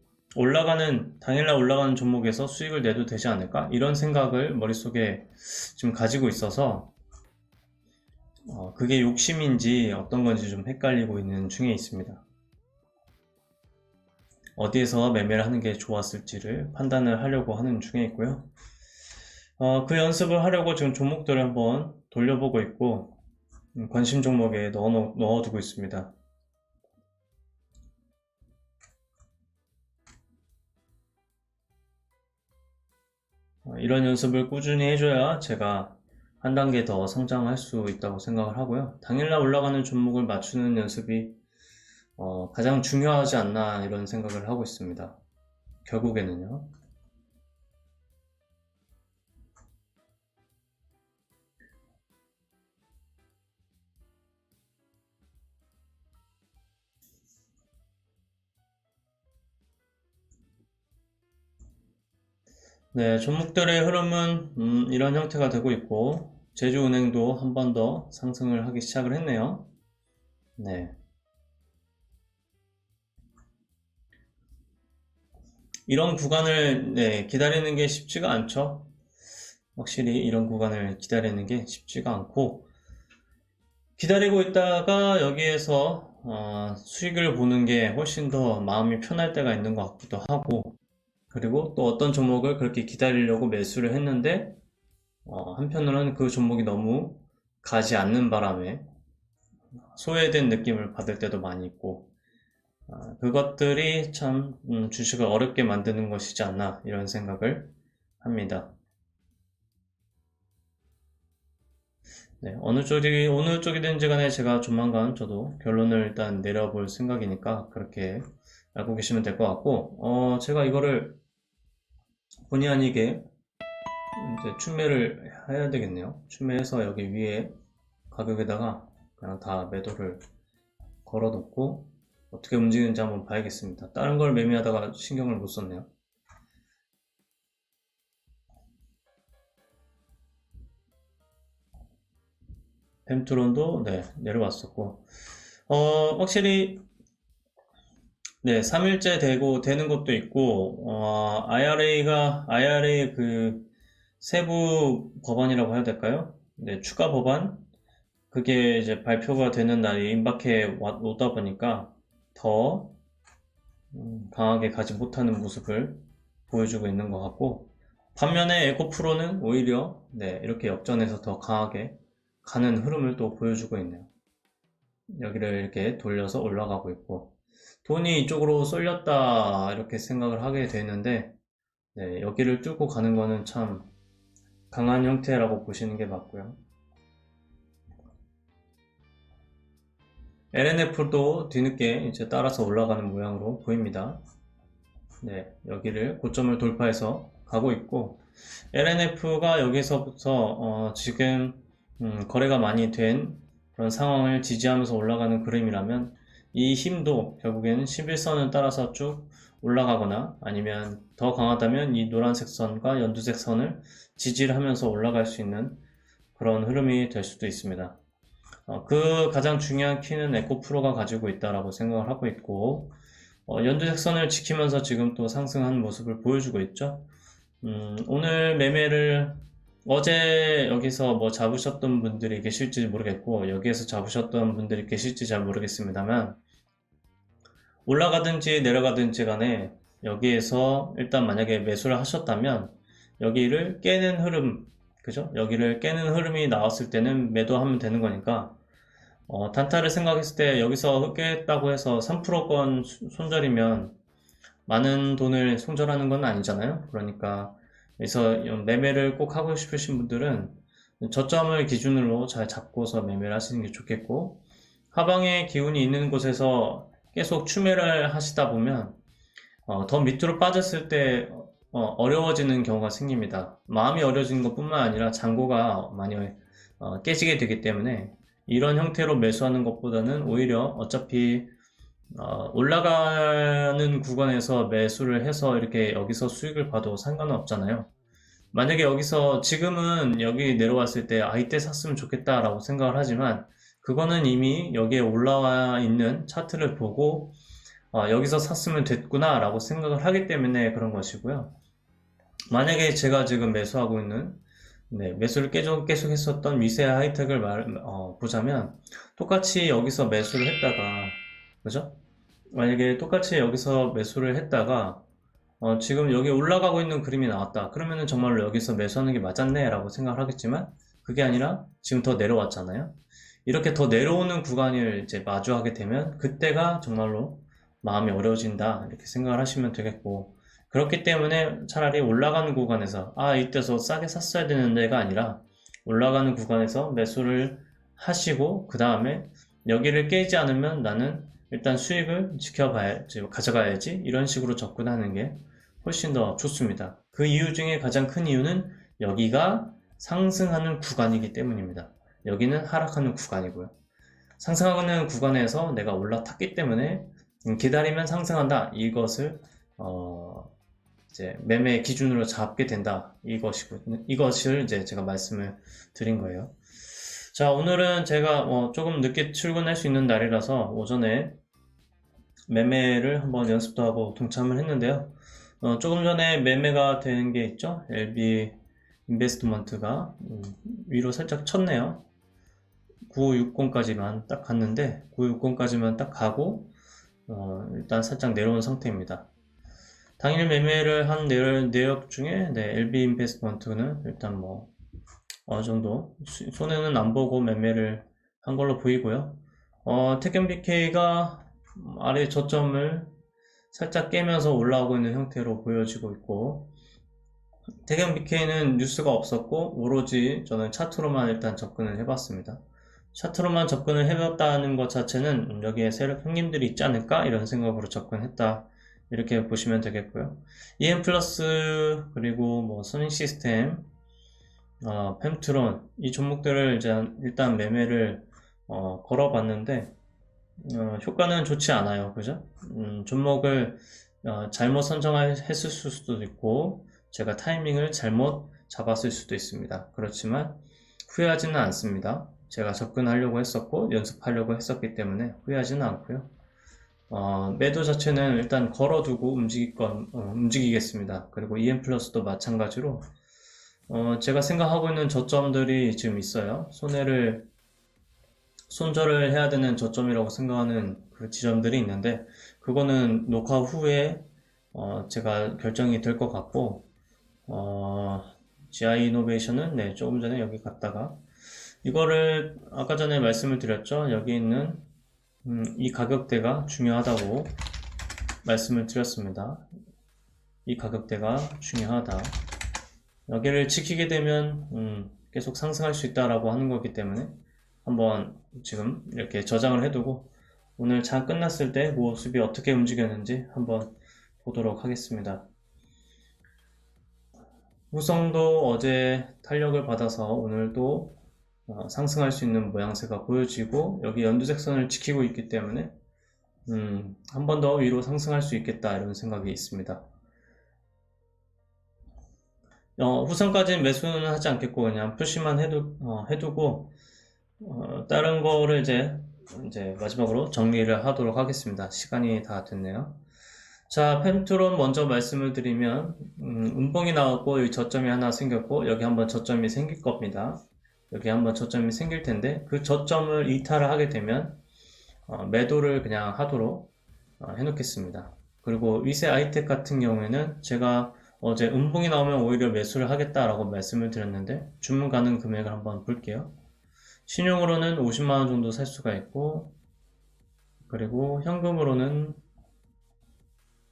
당일날 올라가는 종목에서 수익을 내도 되지 않을까? 이런 생각을 머릿속에 지금 가지고 있어서 그게 욕심인지 어떤 건지 좀 헷갈리고 있는 중에 있습니다. 어디에서 매매를 하는 게 좋았을지를 판단을 하려고 하는 중에 있고요. 그 연습을 하려고 지금 종목들을 한번 돌려보고 있고 관심 종목에 넣어두고 있습니다. 이런 연습을 꾸준히 해줘야 제가 한 단계 더 성장할 수 있다고 생각을 하고요. 당일날 올라가는 종목을 맞추는 연습이 가장 중요하지 않나 이런 생각을 하고 있습니다. 결국에는요. 네, 종목들의 흐름은 이런 형태가 되고 있고 제주은행도 한 번 더 상승을 하기 시작을 했네요. 네. 이런 구간을 기다리는 게 쉽지가 않죠. 확실히 이런 구간을 기다리는 게 쉽지가 않고 기다리고 있다가 여기에서 수익을 보는 게 훨씬 더 마음이 편할 때가 있는 것 같기도 하고 그리고 또 어떤 종목을 그렇게 기다리려고 매수를 했는데 한편으로는 그 종목이 너무 가지 않는 바람에 소외된 느낌을 받을 때도 많이 있고 그것들이 참 주식을 어렵게 만드는 것이지 않나 이런 생각을 합니다. 네, 어느 쪽이든지 간에 제가 조만간 저도 결론을 일단 내려볼 생각이니까 그렇게 알고 계시면 될 것 같고 제가 이거를 본의 아니게 이제 춘매를 해야 되겠네요. 춘매해서 여기 위에 가격에다가 그냥 다 매도를 걸어 놓고 어떻게 움직이는지 한번 봐야겠습니다. 다른 걸 매매하다가 신경을 못 썼네요. 펜트론도 내려왔었고 확실히 3일째 되는 것도 있고 IRA 그 세부 법안이라고 해야 될까요? 추가 법안 그게 이제 발표가 되는 날이 임박해 오다 보니까 더 강하게 가지 못하는 모습을 보여주고 있는 것 같고 반면에 에코프로는 오히려 이렇게 역전해서 더 강하게 가는 흐름을 또 보여주고 있네요. 여기를 이렇게 돌려서 올라가고 있고 돈이 이쪽으로 쏠렸다 이렇게 생각을 하게 되는데 여기를 뚫고 가는 거는 참 강한 형태라고 보시는 게 맞고요. LNF도 뒤늦게 이제 따라서 올라가는 모양으로 보입니다. 여기를 고점을 돌파해서 가고 있고 LNF가 여기서부터 지금 거래가 많이 된 그런 상황을 지지하면서 올라가는 그림이라면 이 힘도 결국에는 11선을 따라서 쭉 올라가거나 아니면 더 강하다면 이 노란색 선과 연두색 선을 지지를 하면서 올라갈 수 있는 그런 흐름이 될 수도 있습니다. 그 가장 중요한 키는 에코프로가 가지고 있다라고 생각을 하고 있고 연두색 선을 지키면서 지금 또 상승하는 모습을 보여주고 있죠. 오늘 매매를 어제 여기서 뭐 잡으셨던 분들이 계실지 모르겠고, 여기에서 잡으셨던 분들이 계실지 잘 모르겠습니다만, 올라가든지 내려가든지 간에 여기에서 일단 만약에 매수를 하셨다면, 여기를 깨는 흐름, 그죠? 여기를 깨는 흐름이 나왔을 때는 매도하면 되는 거니까, 단타를 생각했을 때 여기서 깼다고 해서 3%권 손절이면 많은 돈을 손절하는 건 아니잖아요. 그러니까 그래서 매매를 꼭 하고 싶으신 분들은 저점을 기준으로 잘 잡고서 매매를 하시는 게 좋겠고, 하방의 기운이 있는 곳에서 계속 추매를 하시다 보면 더 밑으로 빠졌을 때 어려워지는 경우가 생깁니다. 마음이 어려워지는 것뿐만 아니라 잔고가 많이 깨지게 되기 때문에 이런 형태로 매수하는 것보다는 오히려 어차피 올라가는 구간에서 매수를 해서 이렇게 여기서 수익을 봐도 상관은 없잖아요. 만약에 여기서 지금은 여기 내려왔을 때 이때 샀으면 좋겠다라고 생각을 하지만 그거는 이미 여기에 올라와 있는 차트를 보고 여기서 샀으면 됐구나 라고 생각을 하기 때문에 그런 것이고요. 만약에 제가 지금 매수하고 있는 매수를 계속 했었던 미세 하이텍을 보자면 똑같이 여기서 매수를 했다가 그죠? 만약에 똑같이 여기서 매수를 했다가 지금 여기 올라가고 있는 그림이 나왔다. 그러면은 정말로 여기서 매수하는 게 맞았네 라고 생각을 하겠지만 그게 아니라 지금 더 내려왔잖아요. 이렇게 더 내려오는 구간을 이제 마주하게 되면 그때가 정말로 마음이 어려워진다 이렇게 생각을 하시면 되겠고, 그렇기 때문에 차라리 올라가는 구간에서 이때서 싸게 샀어야 되는 데가 아니라 올라가는 구간에서 매수를 하시고 그 다음에 여기를 깨지 않으면 나는 일단 수익을 지켜봐야지, 가져가야지 이런 식으로 접근하는 게 훨씬 더 좋습니다. 그 이유 중에 가장 큰 이유는 여기가 상승하는 구간이기 때문입니다. 여기는 하락하는 구간이고요. 상승하는 구간에서 내가 올라탔기 때문에 기다리면 상승한다. 이것을 이제 매매 기준으로 잡게 된다. 이것을 이제 제가 말씀을 드린 거예요. 자, 오늘은 제가 조금 늦게 출근할 수 있는 날이라서 오전에 매매를 한번 연습도 하고 동참을 했는데요. 조금 전에 매매가 된 게 있죠. LB 인베스트먼트가 위로 살짝 쳤네요. 9560까지만 딱 갔는데 9560까지만 딱 가고 일단 살짝 내려온 상태입니다. 당일 매매를 한 내역 중에 LB 인베스트먼트는 일단 뭐 어느 정도 손해는 안 보고 매매를 한 걸로 보이고요. 태견 BK가 아래 저점을 살짝 깨면서 올라오고 있는 형태로 보여지고 있고, 태견 BK는 뉴스가 없었고 오로지 저는 차트로만 일단 접근을 해봤습니다. 차트로만 접근을 해봤다는 것 자체는 여기에 세력 형님들이 있지 않을까 이런 생각으로 접근했다 이렇게 보시면 되겠고요. EM 플러스 그리고 뭐 선행 시스템, 펜트론 이 종목들을 이제 일단 매매를 걸어봤는데 효과는 좋지 않아요. 그죠? 종목을 잘못 선정했을 수도 있고 제가 타이밍을 잘못 잡았을 수도 있습니다. 그렇지만 후회하지는 않습니다. 제가 접근하려고 했었고 연습하려고 했었기 때문에 후회하지는 않고요. 매도 자체는 일단 걸어두고 움직이겠습니다. 그리고 EM 플러스도 마찬가지로 제가 생각하고 있는 저점들이 지금 있어요. 손절을 해야 되는 저점이라고 생각하는 그 지점들이 있는데 그거는 녹화 후에 제가 결정이 될 것 같고, GI 이노베이션은 조금 전에 여기 갔다가 이거를 아까 전에 말씀을 드렸죠. 여기 있는 이 가격대가 중요하다고 말씀을 드렸습니다. 이 가격대가 중요하다. 여기를 지키게 되면 계속 상승할 수 있다라고 하는 거기 때문에 한번 지금 이렇게 저장을 해두고 오늘 장 끝났을 때 모습이 어떻게 움직였는지 한번 보도록 하겠습니다. 후성도 어제 탄력을 받아서 오늘도 상승할 수 있는 모양새가 보여지고 여기 연두색선을 지키고 있기 때문에 한 번 더 위로 상승할 수 있겠다 이런 생각이 있습니다. 후성까지는 매수는 하지 않겠고 그냥 푸시만 해두고 다른 거를 이제 마지막으로 정리를 하도록 하겠습니다. 시간이 다 됐네요. 자, 펜트론 먼저 말씀을 드리면 음봉이 나왔고 여기 저점이 하나 생겼고 여기 한번 저점이 생길 겁니다. 여기 한번 저점이 생길 텐데 그 저점을 이탈을 하게 되면 매도를 그냥 하도록 해놓겠습니다. 그리고 위세 아이텍 같은 경우에는 제가 어제 음봉이 나오면 오히려 매수를 하겠다라고 말씀을 드렸는데 주문 가능 금액을 한번 볼게요. 신용으로는 50만원 정도 살 수가 있고 그리고 현금으로는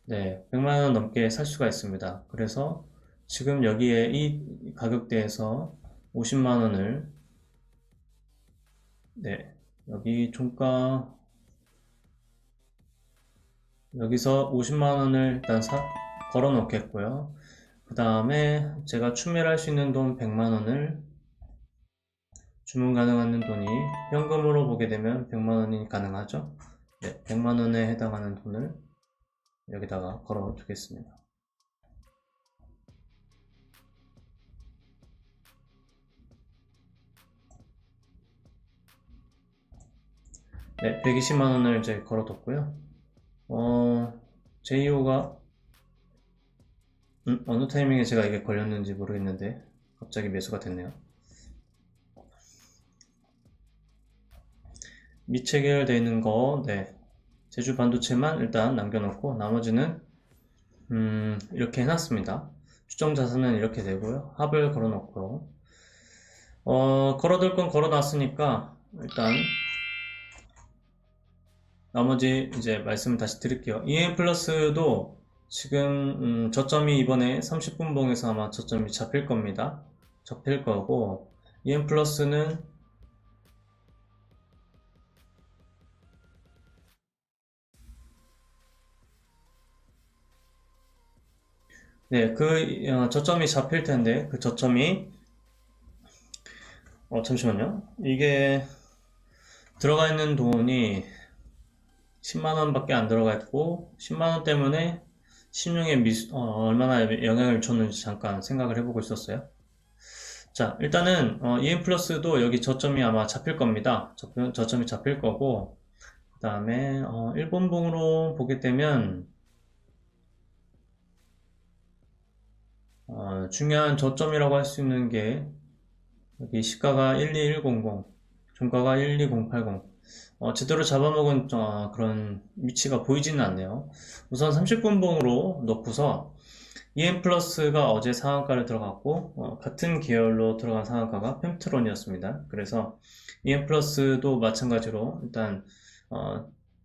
네, 100만원 넘게 살 수가 있습니다. 그래서 지금 여기에 이 가격대에서 50만원을 네, 여기 종가 여기서 50만원을 일단 걸어 놓겠고요. 그 다음에 제가 추매를 할 수 있는 돈 100만원을 주문 가능한 돈이 현금으로 보게 되면 100만원이 가능하죠. 네, 100만원에 해당하는 돈을 여기다가 걸어 두겠습니다. 네, 120만원을 이제 걸어뒀고요. JO가 어느 타이밍에 제가 이게 걸렸는지 모르겠는데 갑자기 매수가 됐네요. 미체결되어 있는 거, 네, 제주 반도체만 일단 남겨놓고 나머지는 이렇게 해놨습니다. 추정 자산은 이렇게 되고요. 합을 걸어놓고요. 걸어둘 건 걸어놨으니까 일단 나머지 이제 말씀을 다시 드릴게요. EM 플러스도 지금 저점이 이번에 30분봉에서 아마 저점이 잡힐 겁니다. 잡힐 거고 EM 플러스는 네, 그 저점이 잡힐 텐데 그 저점이 잠시만요. 이게 들어가 있는 돈이 10만원 밖에 안 들어가 있고 10만원 때문에 신용에 얼마나 영향을 줬는지 잠깐 생각을 해보고 있었어요. 자, 일단은 EM 플러스도 여기 저점이 아마 잡힐 겁니다. 저점이 잡힐 거고 그 다음에 일본봉으로 보게 되면 중요한 저점이라고 할 수 있는 게 여기 시가가 12100, 종가가 12080. 제대로 잡아먹은 그런 위치가 보이지는 않네요. 우선 30분봉으로 넣고서 EM 플러스가 어제 상한가를 들어갔고 같은 계열로 들어간 상한가가 펜트론이었습니다. 그래서 EM 플러스도 마찬가지로 일단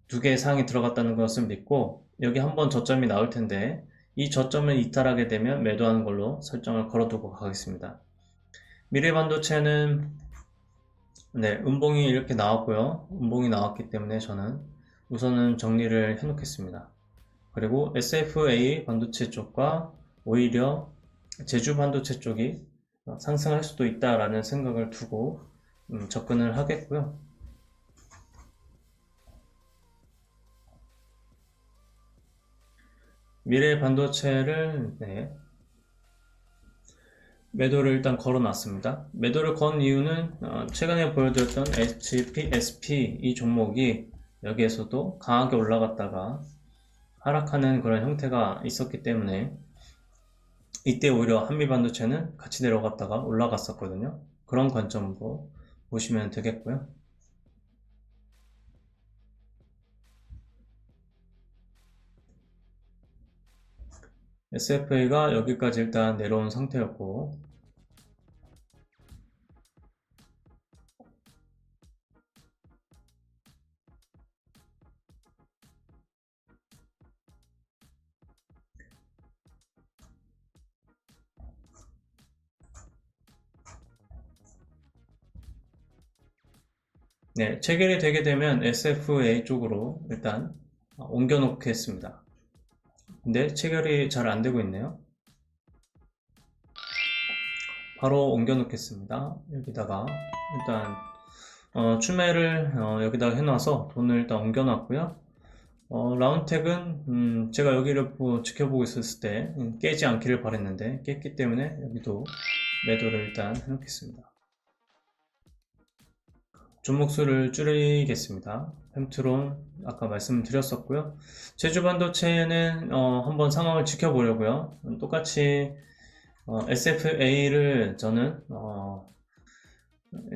두 개의 상이 들어갔다는 것을 믿고 여기 한번 저점이 나올 텐데 이 저점을 이탈하게 되면 매도하는 걸로 설정을 걸어두고 가겠습니다. 미래반도체는 네, 음봉이 이렇게 나왔고요. 음봉이 나왔기 때문에 저는 우선은 정리를 해 놓겠습니다. 그리고 SFA 반도체 쪽과 오히려 제주 반도체 쪽이 상승할 수도 있다라는 생각을 두고 접근을 하겠고요. 미래 반도체를 네, 매도를 일단 걸어 놨습니다. 매도를 건 이유는 최근에 보여드렸던 HP, SP 이 종목이 여기에서도 강하게 올라갔다가 하락하는 그런 형태가 있었기 때문에 이때 오히려 한미반도체는 같이 내려갔다가 올라갔었거든요. 그런 관점으로 보시면 되겠고요. SFA가 여기까지 일단 내려온 상태였고 네, 체결이 되게 되면 SFA 쪽으로 일단 옮겨 놓겠습니다. 근데 체결이 잘 안 되고 있네요. 바로 옮겨 놓겠습니다. 여기다가 일단 추매를 여기다가 해놔서 돈을 일단 옮겨 놨고요. 라운텍은 제가 여기를 지켜보고 있었을 때 깨지 않기를 바랬는데 깼기 때문에 여기도 매도를 일단 해놓겠습니다. 종목 수를 줄이겠습니다. 펜트론 아까 말씀드렸었고요. 제주 반도체는 한번 상황을 지켜보려고요. 똑같이 SFA를 저는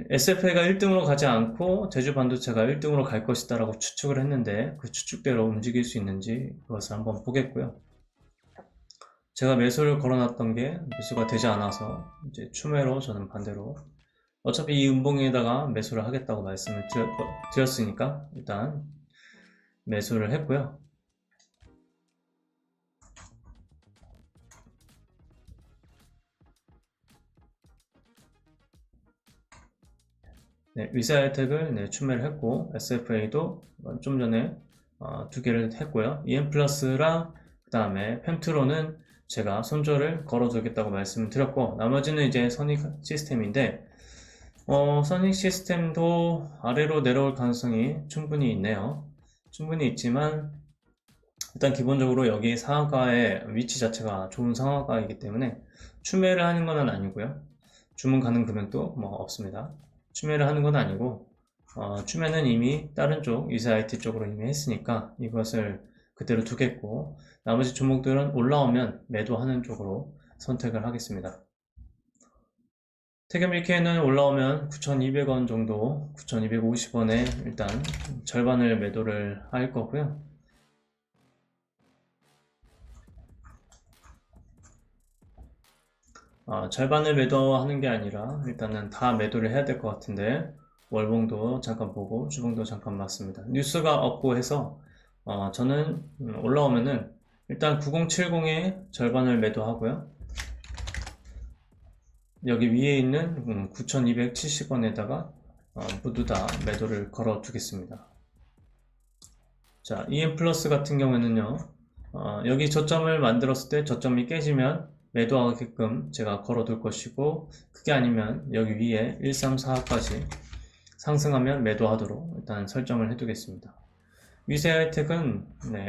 SFA가 1등으로 가지 않고 제주 반도체가 1등으로 갈 것이다 라고 추측을 했는데 그 추측대로 움직일 수 있는지 그것을 한번 보겠고요. 제가 매수를 걸어놨던 게 매수가 되지 않아서 이제 추매로 저는 반대로 어차피 이 음봉에다가 매수를 하겠다고 말씀을 드렸으니까 일단 매수를 했고요. 네, 위세하이텍을 추매를 했고 SFA도 좀 전에 2개를 했고요. EM플러스랑 그 다음에 펜트로는 제가 손절을 걸어두겠다고 말씀을 드렸고 나머지는 이제 선익 시스템인데 선익 시스템도 아래로 내려올 가능성이 충분히 있네요. 충분히 있지만 일단 기본적으로 여기 상한가의 위치 자체가 좋은 상한가이기 때문에 추매를 하는 건 아니고요. 주문 가능 금액도 뭐 없습니다. 추매를 하는 건 아니고 추매는 이미 다른 쪽 위세IT 쪽으로 이미 했으니까 이것을 그대로 두겠고 나머지 종목들은 올라오면 매도하는 쪽으로 선택을 하겠습니다. 태겸일케는 올라오면 9,200원 정도 9,250원에 일단 절반을 매도를 할 거고요. 절반을 매도하는 게 아니라 일단은 다 매도를 해야 될 것 같은데 월봉도 잠깐 보고 주봉도 잠깐 봤습니다. 뉴스가 없고 해서 저는 올라오면은 일단 9070에 절반을 매도하고요. 여기 위에 있는 9270원에다가 모두 다 매도를 걸어 두겠습니다. 자, EM플러스 같은 경우에는요, 여기 저점을 만들었을 때 저점이 깨지면 매도하게끔 제가 걸어 둘 것이고, 그게 아니면 여기 위에 1345까지 상승하면 매도하도록 일단 설정을 해 두겠습니다. 위세하이텍은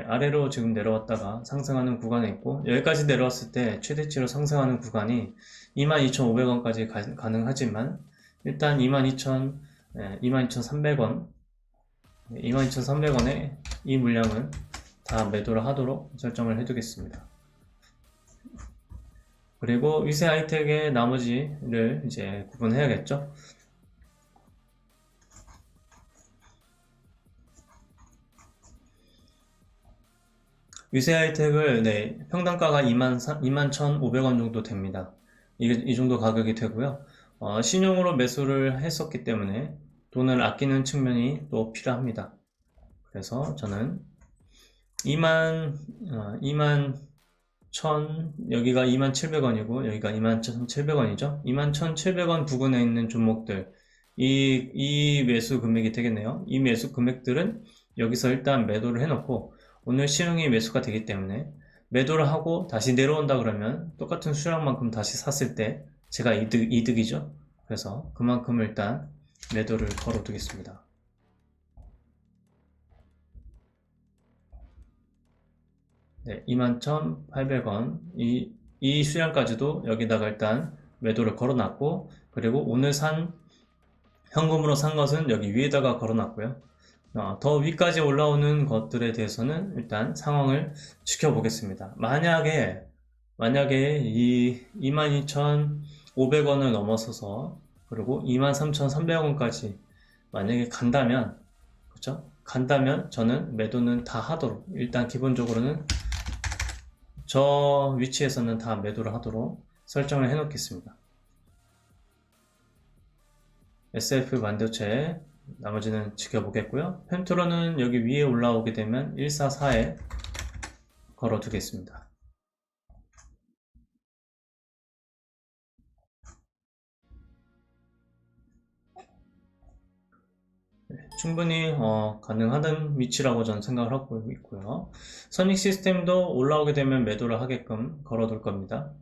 아래로 지금 내려왔다가 상승하는 구간에 있고 여기까지 내려왔을 때 최대치로 상승하는 구간이 22,500원까지 가능하지만 일단 22,300원 22,300원에 이 물량은 다 매도를 하도록 설정을 해 두겠습니다. 그리고 위세하이텍의 나머지를 이제 구분해야겠죠. 위세하이텍을 평당가가 21,500원 정도 됩니다. 이 정도 가격이 되고요. 신용으로 매수를 했었기 때문에 돈을 아끼는 측면이 또 필요합니다. 그래서 저는 21,000 여기가 2700원이고 여기가 21,700원이죠. 21,700원 부근에 있는 종목들 이 매수 금액이 되겠네요. 이 매수 금액들은 여기서 일단 매도를 해놓고 오늘 신용이 매수가 되기 때문에 매도를 하고 다시 내려온다 그러면 똑같은 수량만큼 다시 샀을 때 제가 이득이죠. 그래서 그만큼 일단 매도를 걸어 두겠습니다. 네, 21,800원 이 수량까지도 여기다가 일단 매도를 걸어 놨고 그리고 오늘 현금으로 산 것은 여기 위에다가 걸어 놨고요. 더 위까지 올라오는 것들에 대해서는 일단 상황을 지켜보겠습니다. 만약에 이 22,500원을 넘어서서 그리고 23,300원까지 만약에 간다면 그렇죠? 간다면 저는 매도는 다 하도록 일단 기본적으로는 저 위치에서는 다 매도를 하도록 설정을 해 놓겠습니다. SF 반도체 나머지는 지켜보겠고요. 펜트로는 여기 위에 올라오게 되면 144에 걸어 두겠습니다. 충분히 가능하던 위치라고 저는 생각을 하고 있고요. 선익 시스템도 올라오게 되면 매도를 하게끔 걸어 둘 겁니다.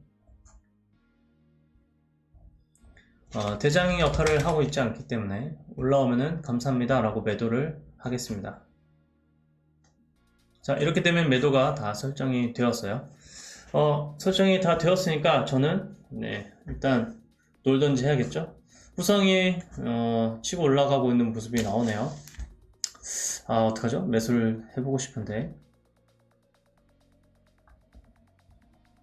대장의 역할을 하고 있지 않기 때문에 올라오면은 감사합니다 라고 매도를 하겠습니다. 자, 이렇게 되면 매도가 다 설정이 되었어요. 설정이 다 되었으니까 저는 일단 놀던지 해야겠죠. 후성이 치고 올라가고 있는 모습이 나오네요. 어떡하죠? 매수를 해보고 싶은데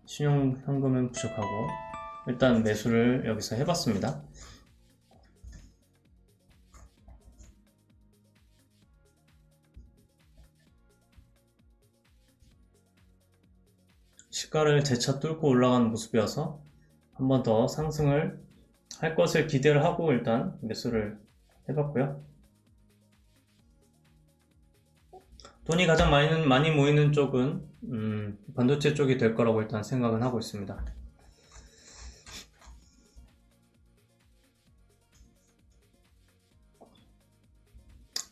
신용 현금은 부족하고 일단 매수를 여기서 해봤습니다. 시가를 재차 뚫고 올라가는 모습이어서 한 번 더 상승을 할 것을 기대를 하고 일단 매수를 해봤고요. 돈이 가장 많이 모이는 쪽은 반도체 쪽이 될 거라고 일단 생각은 하고 있습니다.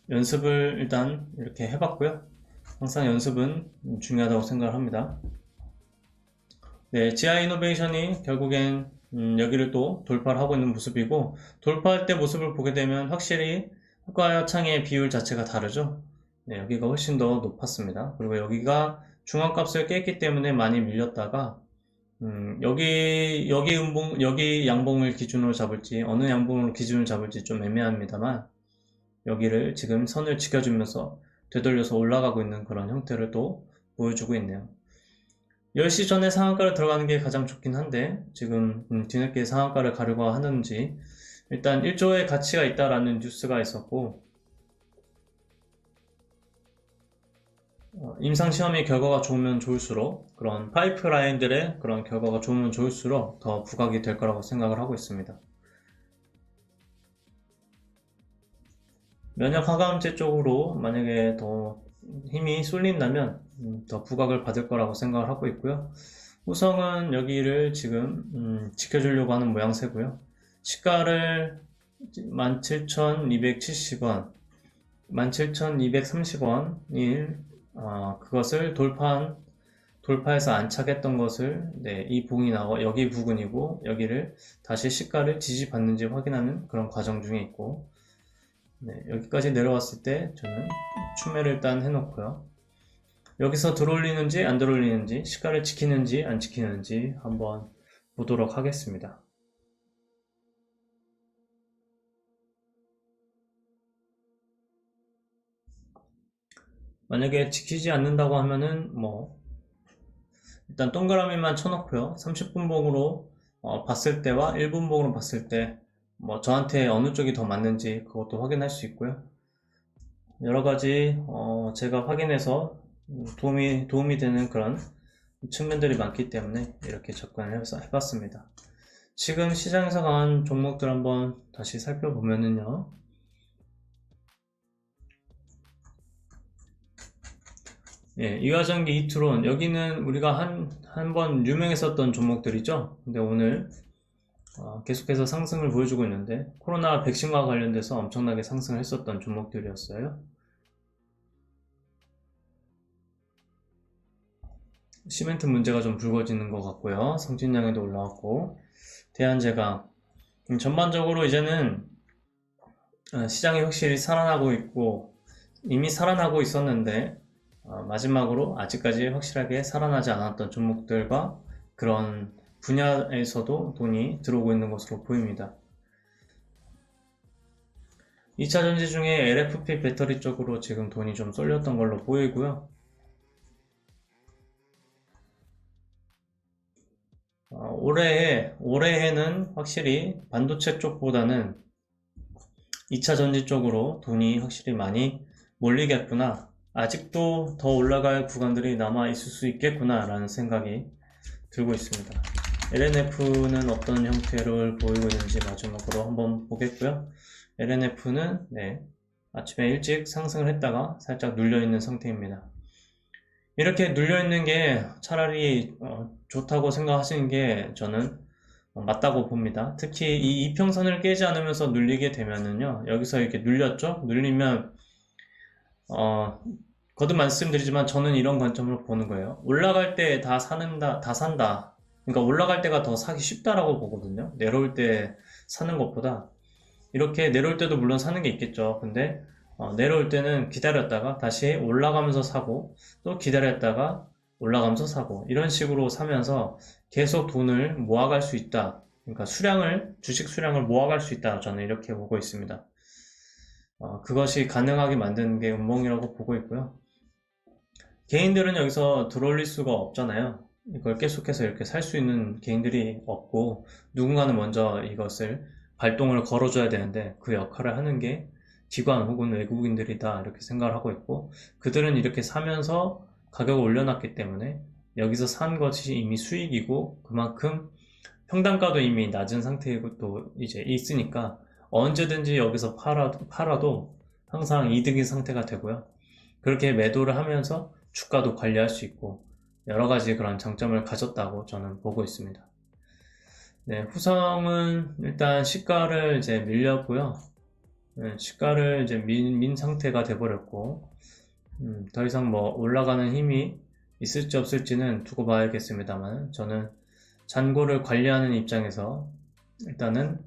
연습을 일단 이렇게 해봤고요. 항상 연습은 중요하다고 생각을 합니다. 네, 지하이노베이션이 결국엔 여기를 또 돌파를 하고 있는 모습이고, 돌파할 때 모습을 보게 되면 확실히 호가와 창의 비율 자체가 다르죠. 네, 여기가 훨씬 더 높았습니다. 그리고 여기가 중앙값을 깼기 때문에 많이 밀렸다가 여기 양봉을 기준으로 잡을지 어느 양봉으로 기준을 잡을지 좀 애매합니다만, 여기를 지금 선을 지켜주면서 되돌려서 올라가고 있는 그런 형태를 또 보여주고 있네요. 10시 전에 상한가를 들어가는 게 가장 좋긴 한데 지금 뒤늦게 상한가를 가려고 하는지, 일단 1조의 가치가 있다라는 뉴스가 있었고 임상시험의 결과가 좋으면 좋을수록, 그런 파이프라인들의 그런 결과가 좋으면 좋을수록 더 부각이 될 거라고 생각을 하고 있습니다. 면역 항암제 쪽으로 만약에 더 힘이 쏠린다면 더 부각을 받을 거라고 생각을 하고 있고요. 우성은 여기를 지금 지켜주려고 하는 모양새고요. 시가를 17,270원, 17,230원일 그것을 돌파해서 안착했던 것을, 네, 이 봉이 나와 여기 부근이고 여기를 다시 시가를 지지받는지 확인하는 그런 과정 중에 있고, 네, 여기까지 내려왔을 때 저는 추매를 일단 해놓고요. 여기서 들어올리는지 안 들어올리는지, 시가를 지키는지 안 지키는지 한번 보도록 하겠습니다. 만약에 지키지 않는다고 하면은 일단 동그라미만 쳐놓고요. 30분봉으로 봤을 때와 1분봉으로 봤을 때 저한테 어느 쪽이 더 맞는지 그것도 확인할 수 있고요. 여러가지 제가 확인해서 도움이 되는 그런 측면들이 많기 때문에 이렇게 접근을 해봤습니다. 지금 시장에서 강한 종목들 한번 다시 살펴보면은요, 예, 이화전기, 이투론, 여기는 우리가 한 번 유명했었던 종목들이죠. 근데 오늘 계속해서 상승을 보여주고 있는데, 코로나 백신과 관련돼서 엄청나게 상승을 했었던 종목들이었어요. 시멘트 문제가 좀 불거지는 것 같고요. 성진량에도 올라왔고, 대한제강, 전반적으로 이제는 시장이 확실히 살아나고 있고, 이미 살아나고 있었는데 마지막으로 아직까지 확실하게 살아나지 않았던 종목들과 그런 분야에서도 돈이 들어오고 있는 것으로 보입니다. 2차 전지 중에 LFP 배터리 쪽으로 지금 돈이 좀 쏠렸던 걸로 보이고요. 올해에는 확실히 반도체 쪽보다는 2차 전지 쪽으로 돈이 확실히 많이 몰리겠구나, 아직도 더 올라갈 구간들이 남아 있을 수 있겠구나 라는 생각이 들고 있습니다. LNF는 어떤 형태를 보이고 있는지 마지막으로 한번 보겠고요. LNF는 아침에 일찍 상승을 했다가 살짝 눌려있는 상태입니다. 이렇게 눌려있는 게 차라리 좋다고 생각하시는 게 저는 맞다고 봅니다. 특히 이 이평선을 깨지 않으면서 눌리게 되면은요, 여기서 이렇게 눌렸죠? 눌리면 거듭 말씀드리지만 저는 이런 관점으로 보는 거예요. 올라갈 때 다 산다. 그러니까 올라갈 때가 더 사기 쉽다라고 보거든요. 내려올 때 사는 것보다. 이렇게 내려올 때도 물론 사는 게 있겠죠. 근데 내려올 때는 기다렸다가 다시 올라가면서 사고, 또 기다렸다가 올라가면서 사고, 이런 식으로 사면서 계속 돈을 모아갈 수 있다. 그러니까 주식 수량을 모아갈 수 있다. 저는 이렇게 보고 있습니다. 그것이 가능하게 만드는 게 음봉이라고 보고 있고요. 개인들은 여기서 들어올릴 수가 없잖아요. 이걸 계속해서 이렇게 살 수 있는 개인들이 없고, 누군가는 먼저 이것을 발동을 걸어줘야 되는데, 그 역할을 하는 게 기관 혹은 외국인들이다, 이렇게 생각을 하고 있고, 그들은 이렇게 사면서 가격을 올려놨기 때문에 여기서 산 것이 이미 수익이고, 그만큼 평단가도 이미 낮은 상태이고 또 이제 있으니까 언제든지 여기서 팔아도 항상 이득인 상태가 되고요. 그렇게 매도를 하면서 주가도 관리할 수 있고 여러 가지 그런 장점을 가졌다고 저는 보고 있습니다. 네, 후성은 일단 시가를 이제 밀렸고요. 네, 시가를 이제 민 상태가 돼버렸고, 더 이상 뭐 올라가는 힘이 있을지 없을지는 두고 봐야겠습니다만, 저는 잔고를 관리하는 입장에서 일단은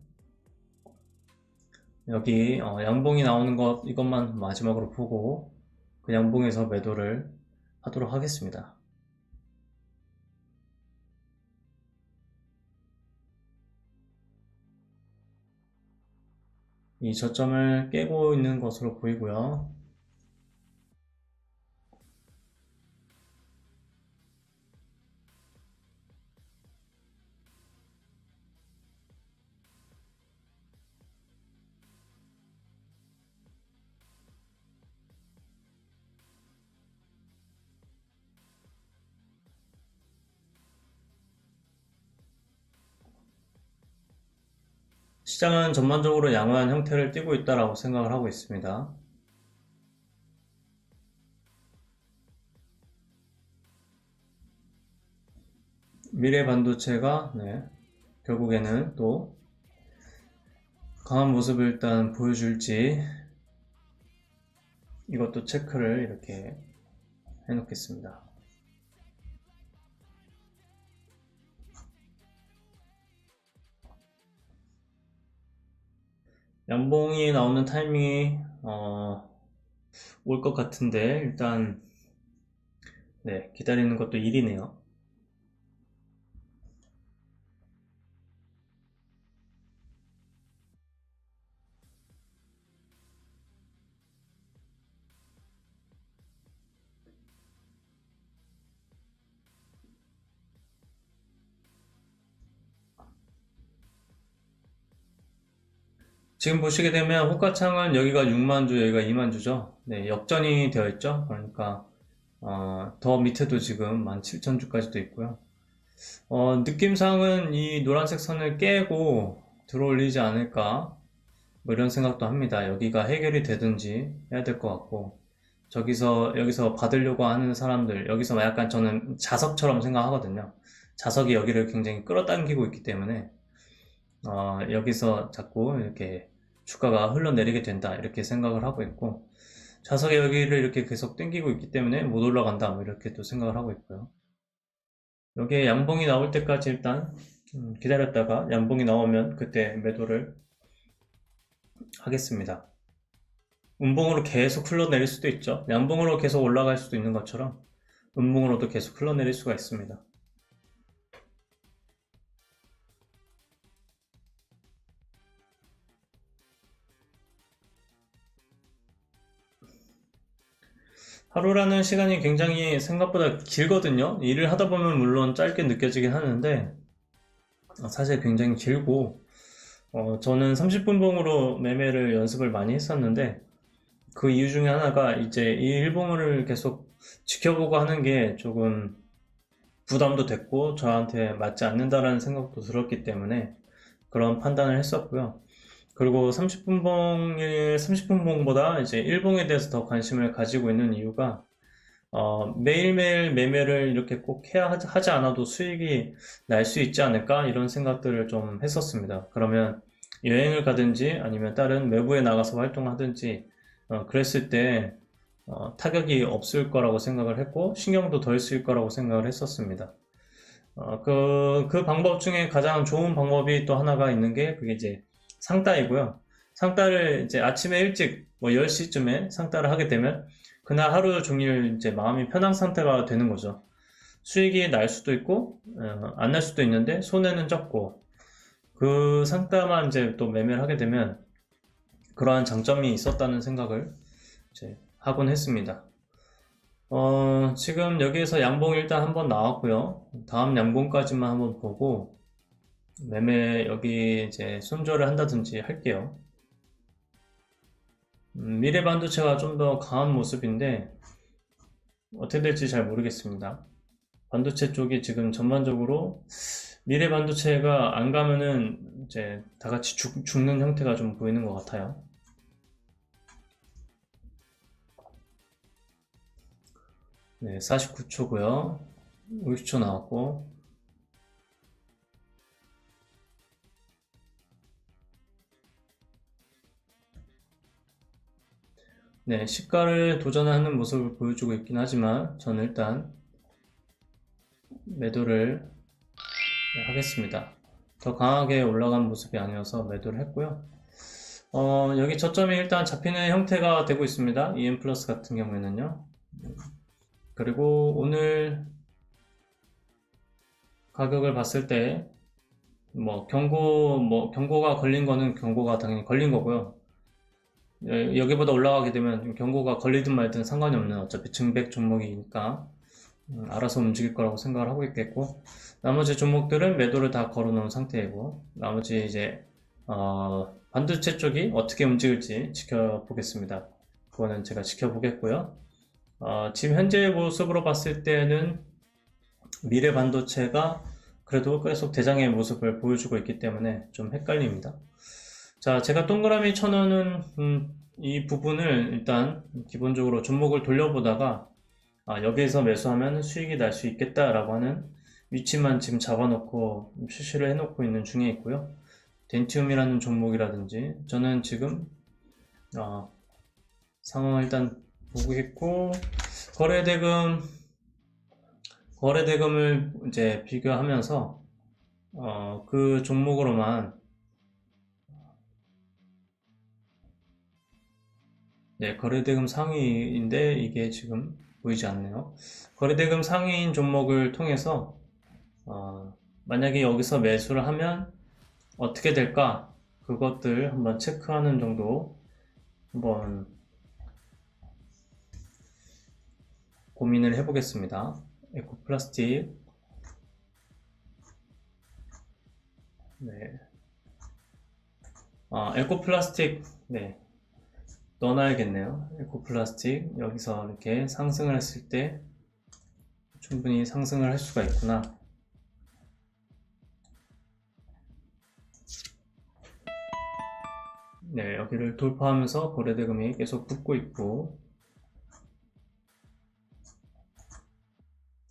여기 양봉이 나오는 것 이것만 마지막으로 보고 그 양봉에서 매도를 하도록 하겠습니다. 이 저점을 깨고 있는 것으로 보이고요. 시장은 전반적으로 양호한 형태를 띠고 있다고 생각을 하고 있습니다. 미래 반도체가 결국에는 또 강한 모습을 일단 보여줄지 이것도 체크를 이렇게 해놓겠습니다. 양봉이 나오는 타이밍이 올 것 같은데 일단 기다리는 것도 일이네요. 지금 보시게 되면 호가창은 여기가 6만주, 여기가 2만주죠. 역전이 되어 있죠. 그러니까 더 밑에도 지금 17,000주까지도 있고요. 느낌상은 이 노란색 선을 깨고 들어올리지 않을까 뭐 이런 생각도 합니다. 여기가 해결이 되든지 해야 될 것 같고, 여기서 받으려고 하는 사람들, 여기서 약간 저는 자석처럼 생각하거든요. 자석이 여기를 굉장히 끌어당기고 있기 때문에 여기서 자꾸 이렇게 주가가 흘러내리게 된다 이렇게 생각을 하고 있고, 자석이 여기를 이렇게 계속 당기고 있기 때문에 못 올라간다 뭐 이렇게 또 생각을 하고 있고요. 여기에 양봉이 나올 때까지 일단 기다렸다가 양봉이 나오면 그때 매도를 하겠습니다. 음봉으로 계속 흘러내릴 수도 있죠. 양봉으로 계속 올라갈 수도 있는 것처럼 음봉으로도 계속 흘러내릴 수가 있습니다. 하루라는 시간이 굉장히 생각보다 길거든요. 일을 하다 보면 물론 짧게 느껴지긴 하는데 사실 굉장히 길고, 저는 30분 봉으로 매매를 연습을 많이 했었는데 그 이유 중에 하나가 이제 이 일봉을 계속 지켜보고 하는 게 조금 부담도 됐고 저한테 맞지 않는다라는 생각도 들었기 때문에 그런 판단을 했었고요. 그리고 30분 봉보다 이제 일봉에 대해서 더 관심을 가지고 있는 이유가 매일매일 매매를 이렇게 꼭 하지 않아도 수익이 날 수 있지 않을까 이런 생각들을 좀 했었습니다. 그러면 여행을 가든지 아니면 다른 외부에 나가서 활동하든지 그랬을 때 타격이 없을 거라고 생각을 했고 신경도 덜 쓸 거라고 생각을 했었습니다. 그 방법 중에 가장 좋은 방법이 또 하나가 있는 게 그게 이제 상따이고요. 상따를 이제 아침에 일찍 뭐 10시쯤에 상따를 하게 되면 그날 하루 종일 이제 마음이 편한 상태가 되는 거죠. 수익이 날 수도 있고 안 날 수도 있는데 손해는 적고, 그 상따만 이제 또 매매를 하게 되면 그러한 장점이 있었다는 생각을 이제 하곤 했습니다. 지금 여기에서 양봉 일단 한번 나왔고요. 다음 양봉까지만 한번 보고 매매 여기 이제 손절을 한다든지 할게요. 미래 반도체가 좀 더 강한 모습인데 어떻게 될지 잘 모르겠습니다. 반도체 쪽이 지금 전반적으로 미래 반도체가 안 가면은 이제 다 같이 죽는 형태가 좀 보이는 것 같아요. 네, 49초고요. 50초 나왔고. 네, 시가를 도전하는 모습을 보여주고 있긴 하지만 저는 일단 매도를 하겠습니다. 더 강하게 올라간 모습이 아니어서 매도를 했고요. 여기 저점이 일단 잡히는 형태가 되고 있습니다. EM 플러스 같은 경우에는요. 그리고 오늘 가격을 봤을 때 경고가 걸린 거는 경고가 당연히 걸린 거고요. 여기보다 올라가게 되면 경고가 걸리든 말든 상관이 없는 어차피 증백 종목이니까 알아서 움직일 거라고 생각을 하고 있겠고, 나머지 종목들은 매도를 다 걸어 놓은 상태이고, 나머지 이제 반도체 쪽이 어떻게 움직일지 지켜보겠습니다. 그거는 제가 지켜보겠고요. 지금 현재 모습으로 봤을 때는 미래 반도체가 그래도 계속 대장의 모습을 보여주고 있기 때문에 좀 헷갈립니다. 자, 제가 동그라미 쳐놓은 이 부분을 일단 기본적으로 종목을 돌려보다가 여기에서 매수하면 수익이 날 수 있겠다라고 하는 위치만 지금 잡아놓고 출시를 해놓고 있는 중에 있고요. 덴티움이라는 종목이라든지 저는 지금 상황을 일단 보고 있고 거래대금을 이제 비교하면서 그 종목으로만 네, 거래대금 상위인데 이게 지금 보이지 않네요. 거래대금 상위인 종목을 통해서 만약에 여기서 매수를 하면 어떻게 될까? 그것들 한번 체크하는 정도 한번 고민을 해보겠습니다. 에코플라스틱 네. 에코플라스틱 네. 넣어놔야겠네요. 에코플라스틱 여기서 이렇게 상승을 했을 때 충분히 상승을 할 수가 있구나. 네, 여기를 돌파하면서 거래대금이 계속 붙고 있고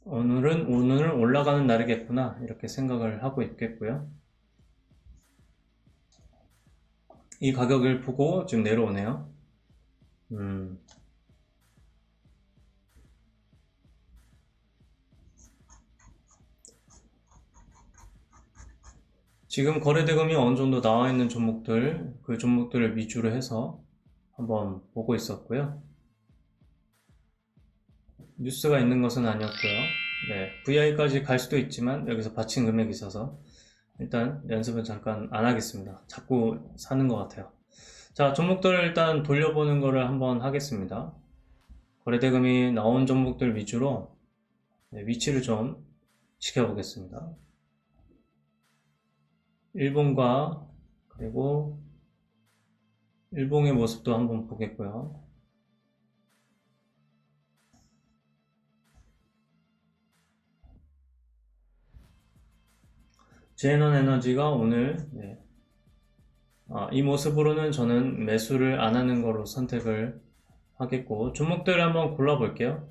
오늘은 올라가는 날이겠구나 이렇게 생각을 하고 있겠고요. 이 가격을 보고 지금 내려오네요. 지금 거래대금이 어느 정도 나와 있는 종목들, 그 종목들을 위주로 해서 한번 보고 있었고요. 뉴스가 있는 것은 아니었고요. 네, VI까지 갈 수도 있지만 여기서 받친 금액이 있어서 일단 연습은 잠깐 안 하겠습니다. 자꾸 사는 것 같아요. 자, 종목들을 일단 돌려보는 거를 한번 하겠습니다. 거래대금이 나온 종목들 위주로 위치를 좀 지켜보겠습니다. 일본과 그리고 일본의 모습도 한번 보겠고요. 제에넌 에너지가 오늘 이 모습으로는 저는 매수를 안 하는 거로 선택을 하겠고 종목들을 한번 골라 볼게요.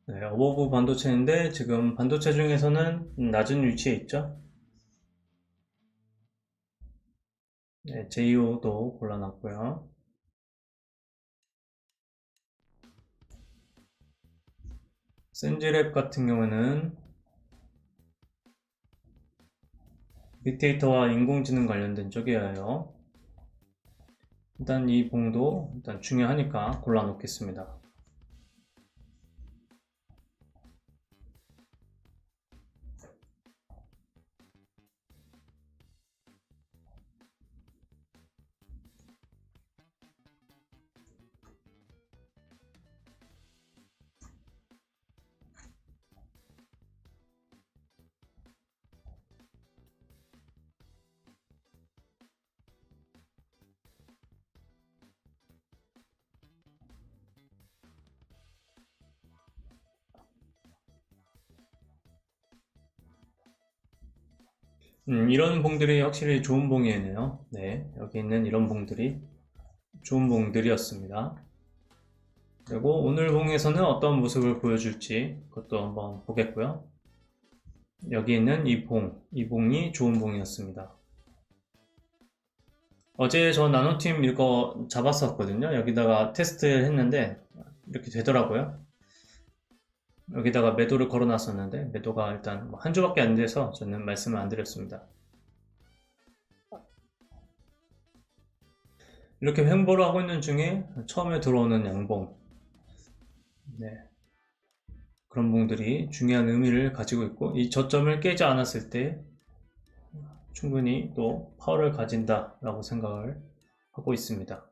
네, 어버브 반도체인데 지금 반도체 중에서는 낮은 위치에 있죠. 네, JO도 골라놨고요. 센지랩 같은 경우는 빅데이터와 인공지능 관련된 쪽이에요. 일단 이 봉도 일단 중요하니까 골라 놓겠습니다. 이런 봉들이 확실히 좋은 봉이네요. 네, 여기 있는 이런 봉들이 좋은 봉들이었습니다. 그리고 오늘 봉에서는 어떤 모습을 보여줄지 그것도 한번 보겠고요. 여기 있는 이 봉이 좋은 봉이었습니다. 어제 저 나노팀 이거 잡았었거든요. 여기다가 테스트 했는데 이렇게 되더라고요. 여기다가 매도를 걸어 놨었는데 매도가 일단 한 주밖에 안 돼서 저는 말씀을 안 드렸습니다. 이렇게 횡보를 하고 있는 중에 처음에 들어오는 양봉, 네, 그런 봉들이 중요한 의미를 가지고 있고 이 저점을 깨지 않았을 때 충분히 또 파워를 가진다 라고 생각을 하고 있습니다.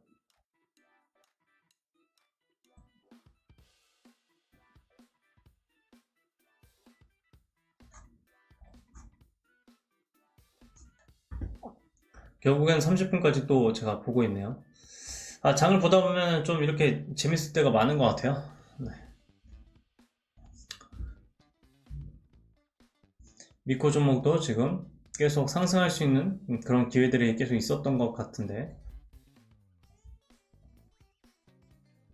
결국엔 30분까지 또 제가 보고 있네요. 장을 보다 보면 좀 이렇게 재밌을 때가 많은 것 같아요. 네. 미코 종목도 지금 계속 상승할 수 있는 그런 기회들이 계속 있었던 것 같은데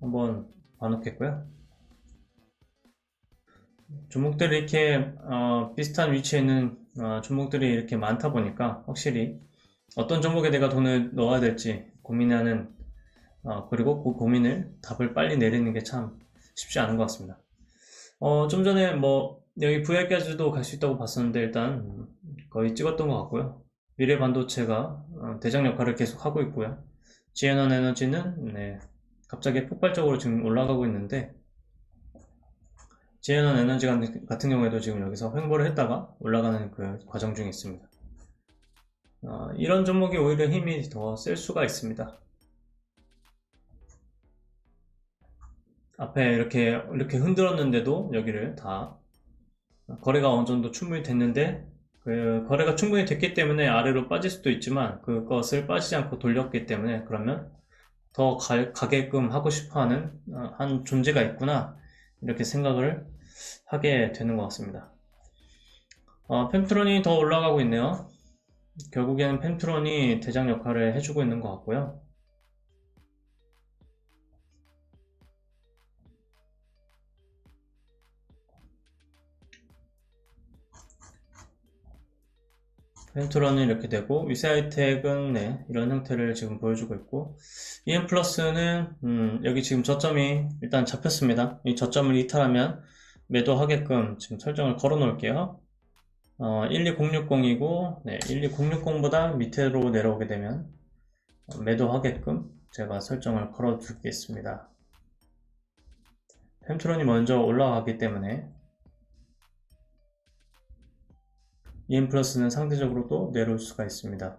한번 봐놓겠고요. 종목들이 이렇게 비슷한 위치에 있는 종목들이 이렇게 많다 보니까 확실히 어떤 종목에 내가 돈을 넣어야 될지 고민하는 그리고 그 고민을 답을 빨리 내리는 게 참 쉽지 않은 것 같습니다. 좀 전에 뭐 여기 VI까지도 갈 수 있다고 봤었는데 일단 거의 찍었던 것 같고요. 미래 반도체가 대장 역할을 계속 하고 있고요. 지에넌 에너지는 네, 갑자기 폭발적으로 지금 올라가고 있는데 지에넌 에너지 같은 경우에도 지금 여기서 횡보를 했다가 올라가는 그 과정 중에 있습니다. 이런 종목이 오히려 힘이 더 셀 수가 있습니다. 앞에 이렇게 흔들었는데도 여기를 다 거래가 어느 정도 충분히 됐는데 그 거래가 충분히 됐기 때문에 아래로 빠질 수도 있지만 그것을 빠지지 않고 돌렸기 때문에 그러면 더 가게끔 하고 싶어 하는 한 존재가 있구나 이렇게 생각을 하게 되는 것 같습니다. 펜트론이 더 올라가고 있네요. 결국에는 펜트론이 대장 역할을 해주고 있는 것 같고요. 펜트론은 이렇게 되고 위세하이텍은 네, 이런 형태를 지금 보여주고 있고 EM플러스는 여기 지금 저점이 일단 잡혔습니다. 이 저점을 이탈하면 매도하게끔 지금 설정을 걸어 놓을게요. 12060이고 네, 12060보다 밑으로 내려오게 되면 매도하게끔 제가 설정을 걸어 두겠습니다. 펜트론이 먼저 올라가기 때문에 EM플러스는 상대적으로 또 내려올 수가 있습니다.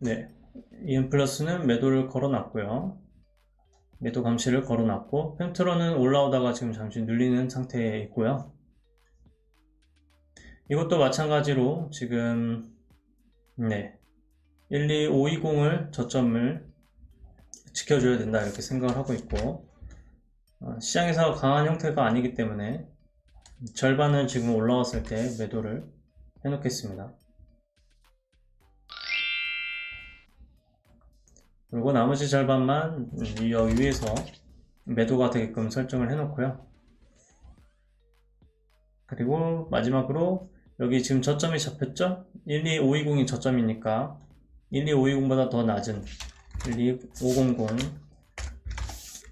네, EM플러스는 매도를 걸어놨고요. 매도 감시를 걸어놨고 펜트론은 올라오다가 지금 잠시 눌리는 상태에 있고요. 이것도 마찬가지로 지금 네, 12520을 저점을 지켜줘야 된다 이렇게 생각을 하고 있고 시장에서 강한 형태가 아니기 때문에 절반을 지금 올라왔을 때 매도를 해 놓겠습니다. 그리고 나머지 절반만 여기 위에서 매도가 되게끔 설정을 해 놓고요. 그리고 마지막으로 여기 지금 저점이 잡혔죠? 12520이 저점이니까 12520보다 더 낮은 12500,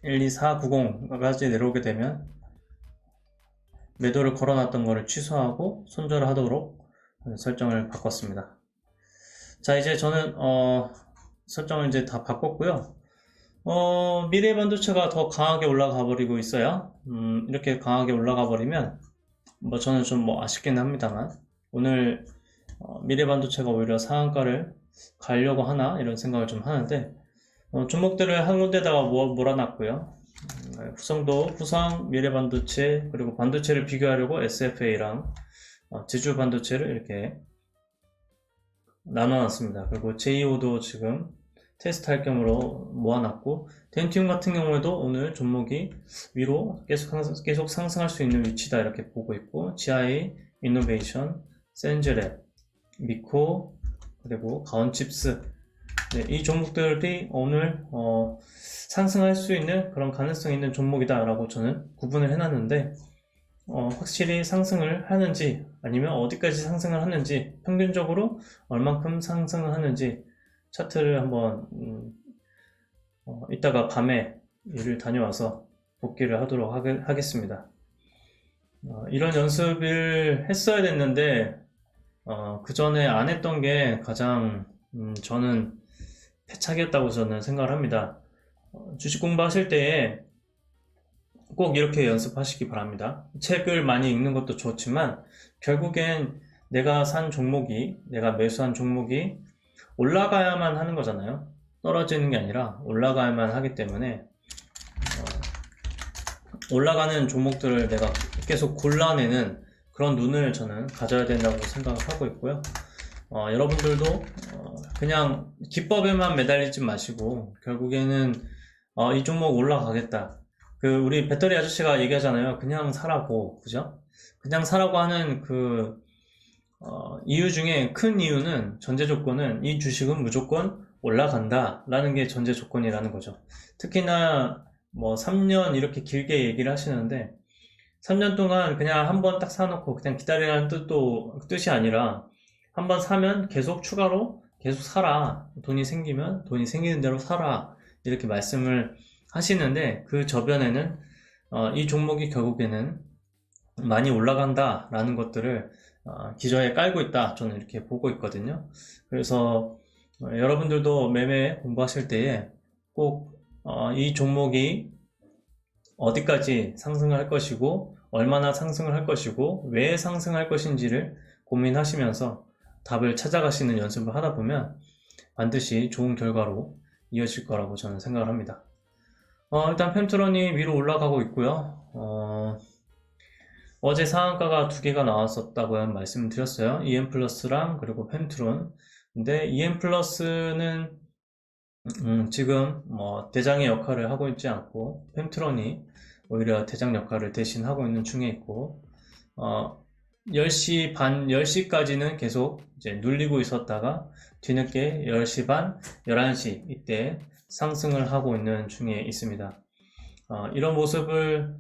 12490까지 내려오게 되면 매도를 걸어놨던 거를 취소하고 손절을 하도록 설정을 바꿨습니다. 자, 이제 저는 설정을 이제 다 바꿨고요. 미래 반도체가 더 강하게 올라가 버리고 있어요. 이렇게 강하게 올라가 버리면 뭐 저는 좀 뭐 아쉽긴 합니다만 오늘 미래 반도체가 오히려 상한가를 가려고 하나 이런 생각을 좀 하는데 종목들을 한 군데다가 몰아놨고요. 후성도 후성, 미래 반도체 그리고 반도체를 비교하려고 SFA랑 제주 반도체를 이렇게 나눠놨습니다. 그리고 JEO도 지금 테스트할 겸으로 모아놨고 덴티움 같은 경우에도 오늘 종목이 위로 계속 상승할 수 있는 위치다 이렇게 보고 있고 GI, 이노베이션, 센즈랩, 미코 그리고 가온칩스 네, 이 종목들이 오늘 상승할 수 있는 그런 가능성이 있는 종목이다 라고 저는 구분을 해놨는데 확실히 상승을 하는지 아니면 어디까지 상승을 하는지 평균적으로 얼만큼 상승을 하는지 차트를 한번 이따가 밤에 일을 다녀와서 복귀를 하도록 하겠습니다. 이런 연습을 했어야 됐는데 그 전에 안 했던 게 가장 저는 패착이었다고 저는 생각을 합니다. 주식 공부하실 때에 꼭 이렇게 연습하시기 바랍니다. 책을 많이 읽는 것도 좋지만 결국엔 내가 매수한 종목이 올라가야만 하는 거잖아요. 떨어지는 게 아니라 올라가야만 하기 때문에 올라가는 종목들을 내가 계속 골라내는 그런 눈을 저는 가져야 된다고 생각을 하고 있고요. 여러분들도 그냥 기법에만 매달리지 마시고 결국에는 이 종목 올라가겠다. 우리 배터리 아저씨가 얘기하잖아요. 그냥 사라고, 그죠? 그냥 사라고 하는 이유 중에 큰 이유는 전제 조건은 이 주식은 무조건 올라간다 라는 게 전제 조건이라는 거죠. 특히나 뭐 3년 이렇게 길게 얘기를 하시는데 3년 동안 그냥 한번 딱 사놓고 그냥 기다리라는 뜻이 아니라 한번 사면 계속 추가로 계속 사라. 돈이 생기면 돈이 생기는 대로 사라. 이렇게 말씀을 하시는데 그 저변에는 이 종목이 결국에는 많이 올라간다 라는 것들을 기저에 깔고 있다 저는 이렇게 보고 있거든요. 그래서 여러분들도 매매 공부하실 때에 꼭 이 종목이 어디까지 상승을 할 것이고 얼마나 상승을 할 것이고 왜 상승할 것인지를 고민하시면서 답을 찾아가시는 연습을 하다 보면 반드시 좋은 결과로 이어질 거라고 저는 생각을 합니다. 일단 펜트론이 위로 올라가고 있고요. 어제 상한가가 두 개가 나왔었다고 말씀을 드렸어요. EM플러스랑 그리고 펜트론. 근데 EM플러스는 지금 대장의 역할을 하고 있지 않고 펜트론이 오히려 대장 역할을 대신 하고 있는 중에 있고 10시 반, 10시까지는 계속 이제 눌리고 있었다가 뒤늦게 10시 반, 11시 이때 상승을 하고 있는 중에 있습니다. 이런 모습을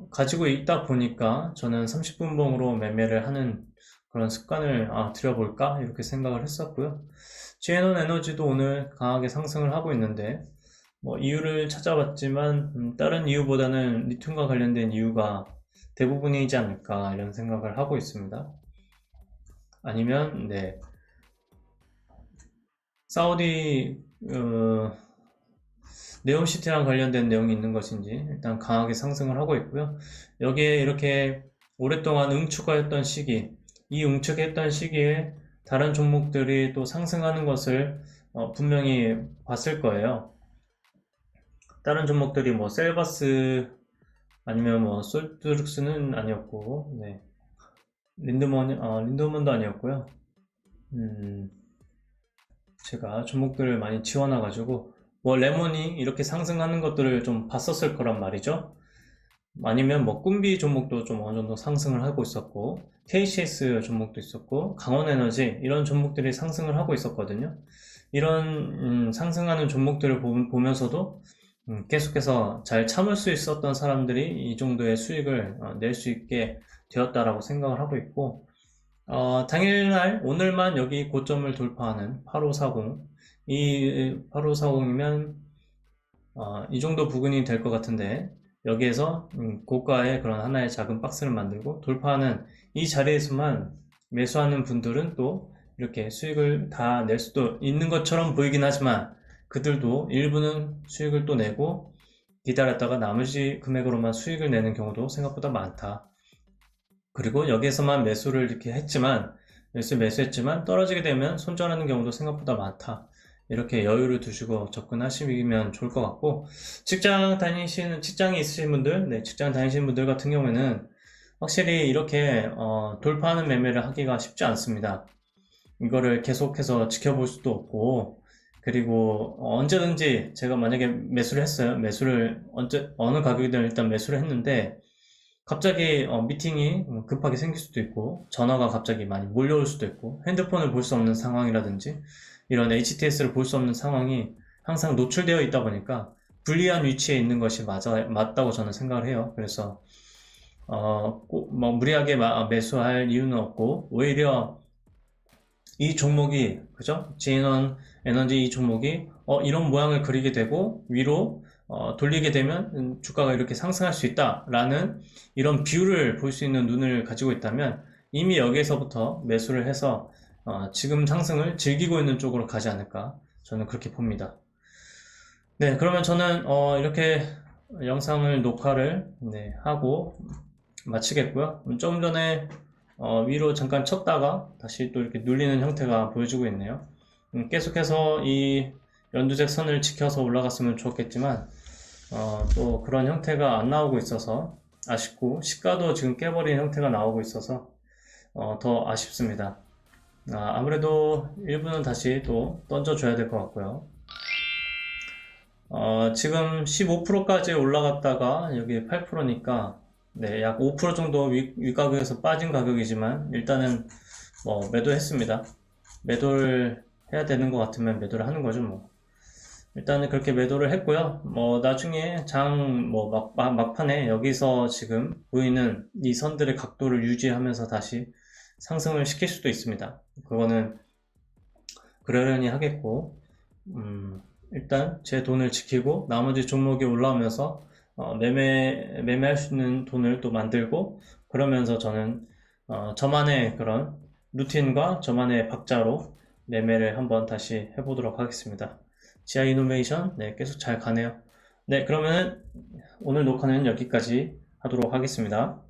가지고 있다 보니까 저는 30분 봉으로 매매를 하는 그런 습관을 들여볼까 이렇게 생각을 했었고요. GN원 에너지도 오늘 강하게 상승을 하고 있는데 이유를 찾아봤지만 다른 이유보다는 리튬과 관련된 이유가 대부분이지 않을까 이런 생각을 하고 있습니다. 아니면 사우디 네옴시티랑 관련된 내용이 있는 것인지 일단 강하게 상승을 하고 있고요. 여기에 이렇게 오랫동안 응축하였던 시기, 이 응축했던 시기에 다른 종목들이 또 상승하는 것을 분명히 봤을 거예요. 다른 종목들이 셀바스 아니면 솔트룩스는 아니었고, 린드먼도 아니었고요. 제가 종목들을 많이 지워놔가지고 레몬이 이렇게 상승하는 것들을 좀 봤었을 거란 말이죠. 아니면 꿈비 종목도 좀 어느 정도 상승을 하고 있었고 KCS 종목도 있었고 강원에너지 이런 종목들이 상승을 하고 있었거든요. 이런 상승하는 종목들을 보면서도 계속해서 잘 참을 수 있었던 사람들이 이 정도의 수익을 낼 수 있게 되었다라고 생각을 하고 있고, 당일날 오늘만 여기 고점을 돌파하는 8540, 이 8540이면 이 정도 부근이 될 것 같은데, 여기에서 고가의 그런 하나의 작은 박스를 만들고 돌파하는 이 자리에서만 매수하는 분들은 또 이렇게 수익을 다 낼 수도 있는 것처럼 보이긴 하지만, 그들도 일부는 수익을 또 내고 기다렸다가 나머지 금액으로만 수익을 내는 경우도 생각보다 많다. 그리고 여기에서만 매수를 이렇게 했지만, 매수했지만 떨어지게 되면 손절하는 경우도 생각보다 많다. 이렇게 여유를 두시고 접근하시면 좋을 것 같고, 직장이 있으신 분들, 직장 다니시는 분들 같은 경우에는 확실히 이렇게 돌파하는 매매를 하기가 쉽지 않습니다. 이거를 계속해서 지켜볼 수도 없고, 그리고 언제든지 제가 만약에 매수를 했어요. 어느 가격이든 일단 매수를 했는데, 갑자기 미팅이 급하게 생길 수도 있고, 전화가 갑자기 많이 몰려올 수도 있고, 핸드폰을 볼 수 없는 상황이라든지 이런 HTS를 볼 수 없는 상황이 항상 노출되어 있다 보니까 불리한 위치에 있는 것이 맞다고 저는 생각을 해요. 그래서 무리하게 매수할 이유는 없고, 오히려 이 종목이, 그죠? 제인원 에너지 이 종목이 이런 모양을 그리게 되고 위로 돌리게 되면 주가가 이렇게 상승할 수 있다라는 이런 뷰를 볼 수 있는 눈을 가지고 있다면 이미 여기에서부터 매수를 해서 지금 상승을 즐기고 있는 쪽으로 가지 않을까, 저는 그렇게 봅니다. 네, 그러면 저는 이렇게 영상을 녹화를 하고 마치겠고요. 좀 전에 위로 잠깐 쳤다가 다시 또 이렇게 눌리는 형태가 보여지고 있네요. 계속해서 이 연두색 선을 지켜서 올라갔으면 좋겠지만 또 그런 형태가 안 나오고 있어서 아쉽고, 시가도 지금 깨버린 형태가 나오고 있어서 더 아쉽습니다. 아무래도 일부는 다시 또 던져줘야 될 것 같고요. 지금 15%까지 올라갔다가 여기 8%니까 약 5% 정도 윗가격에서 빠진 가격이지만 일단은 매도했습니다. 매도를 해야 되는 것 같으면 매도를 하는 거죠, 뭐. 일단은 그렇게 매도를 했고요. 나중에 막판에 여기서 지금 보이는 이 선들의 각도를 유지하면서 다시 상승을 시킬 수도 있습니다. 그거는 그러려니 하겠고, 일단 제 돈을 지키고 나머지 종목이 올라오면서 매매할 수 있는 돈을 또 만들고, 그러면서 저는 저만의 그런 루틴과 저만의 박자로 매매를 한번 다시 해보도록 하겠습니다. 지아 이노베이션, 계속 잘 가네요. 그러면 오늘 녹화는 여기까지 하도록 하겠습니다.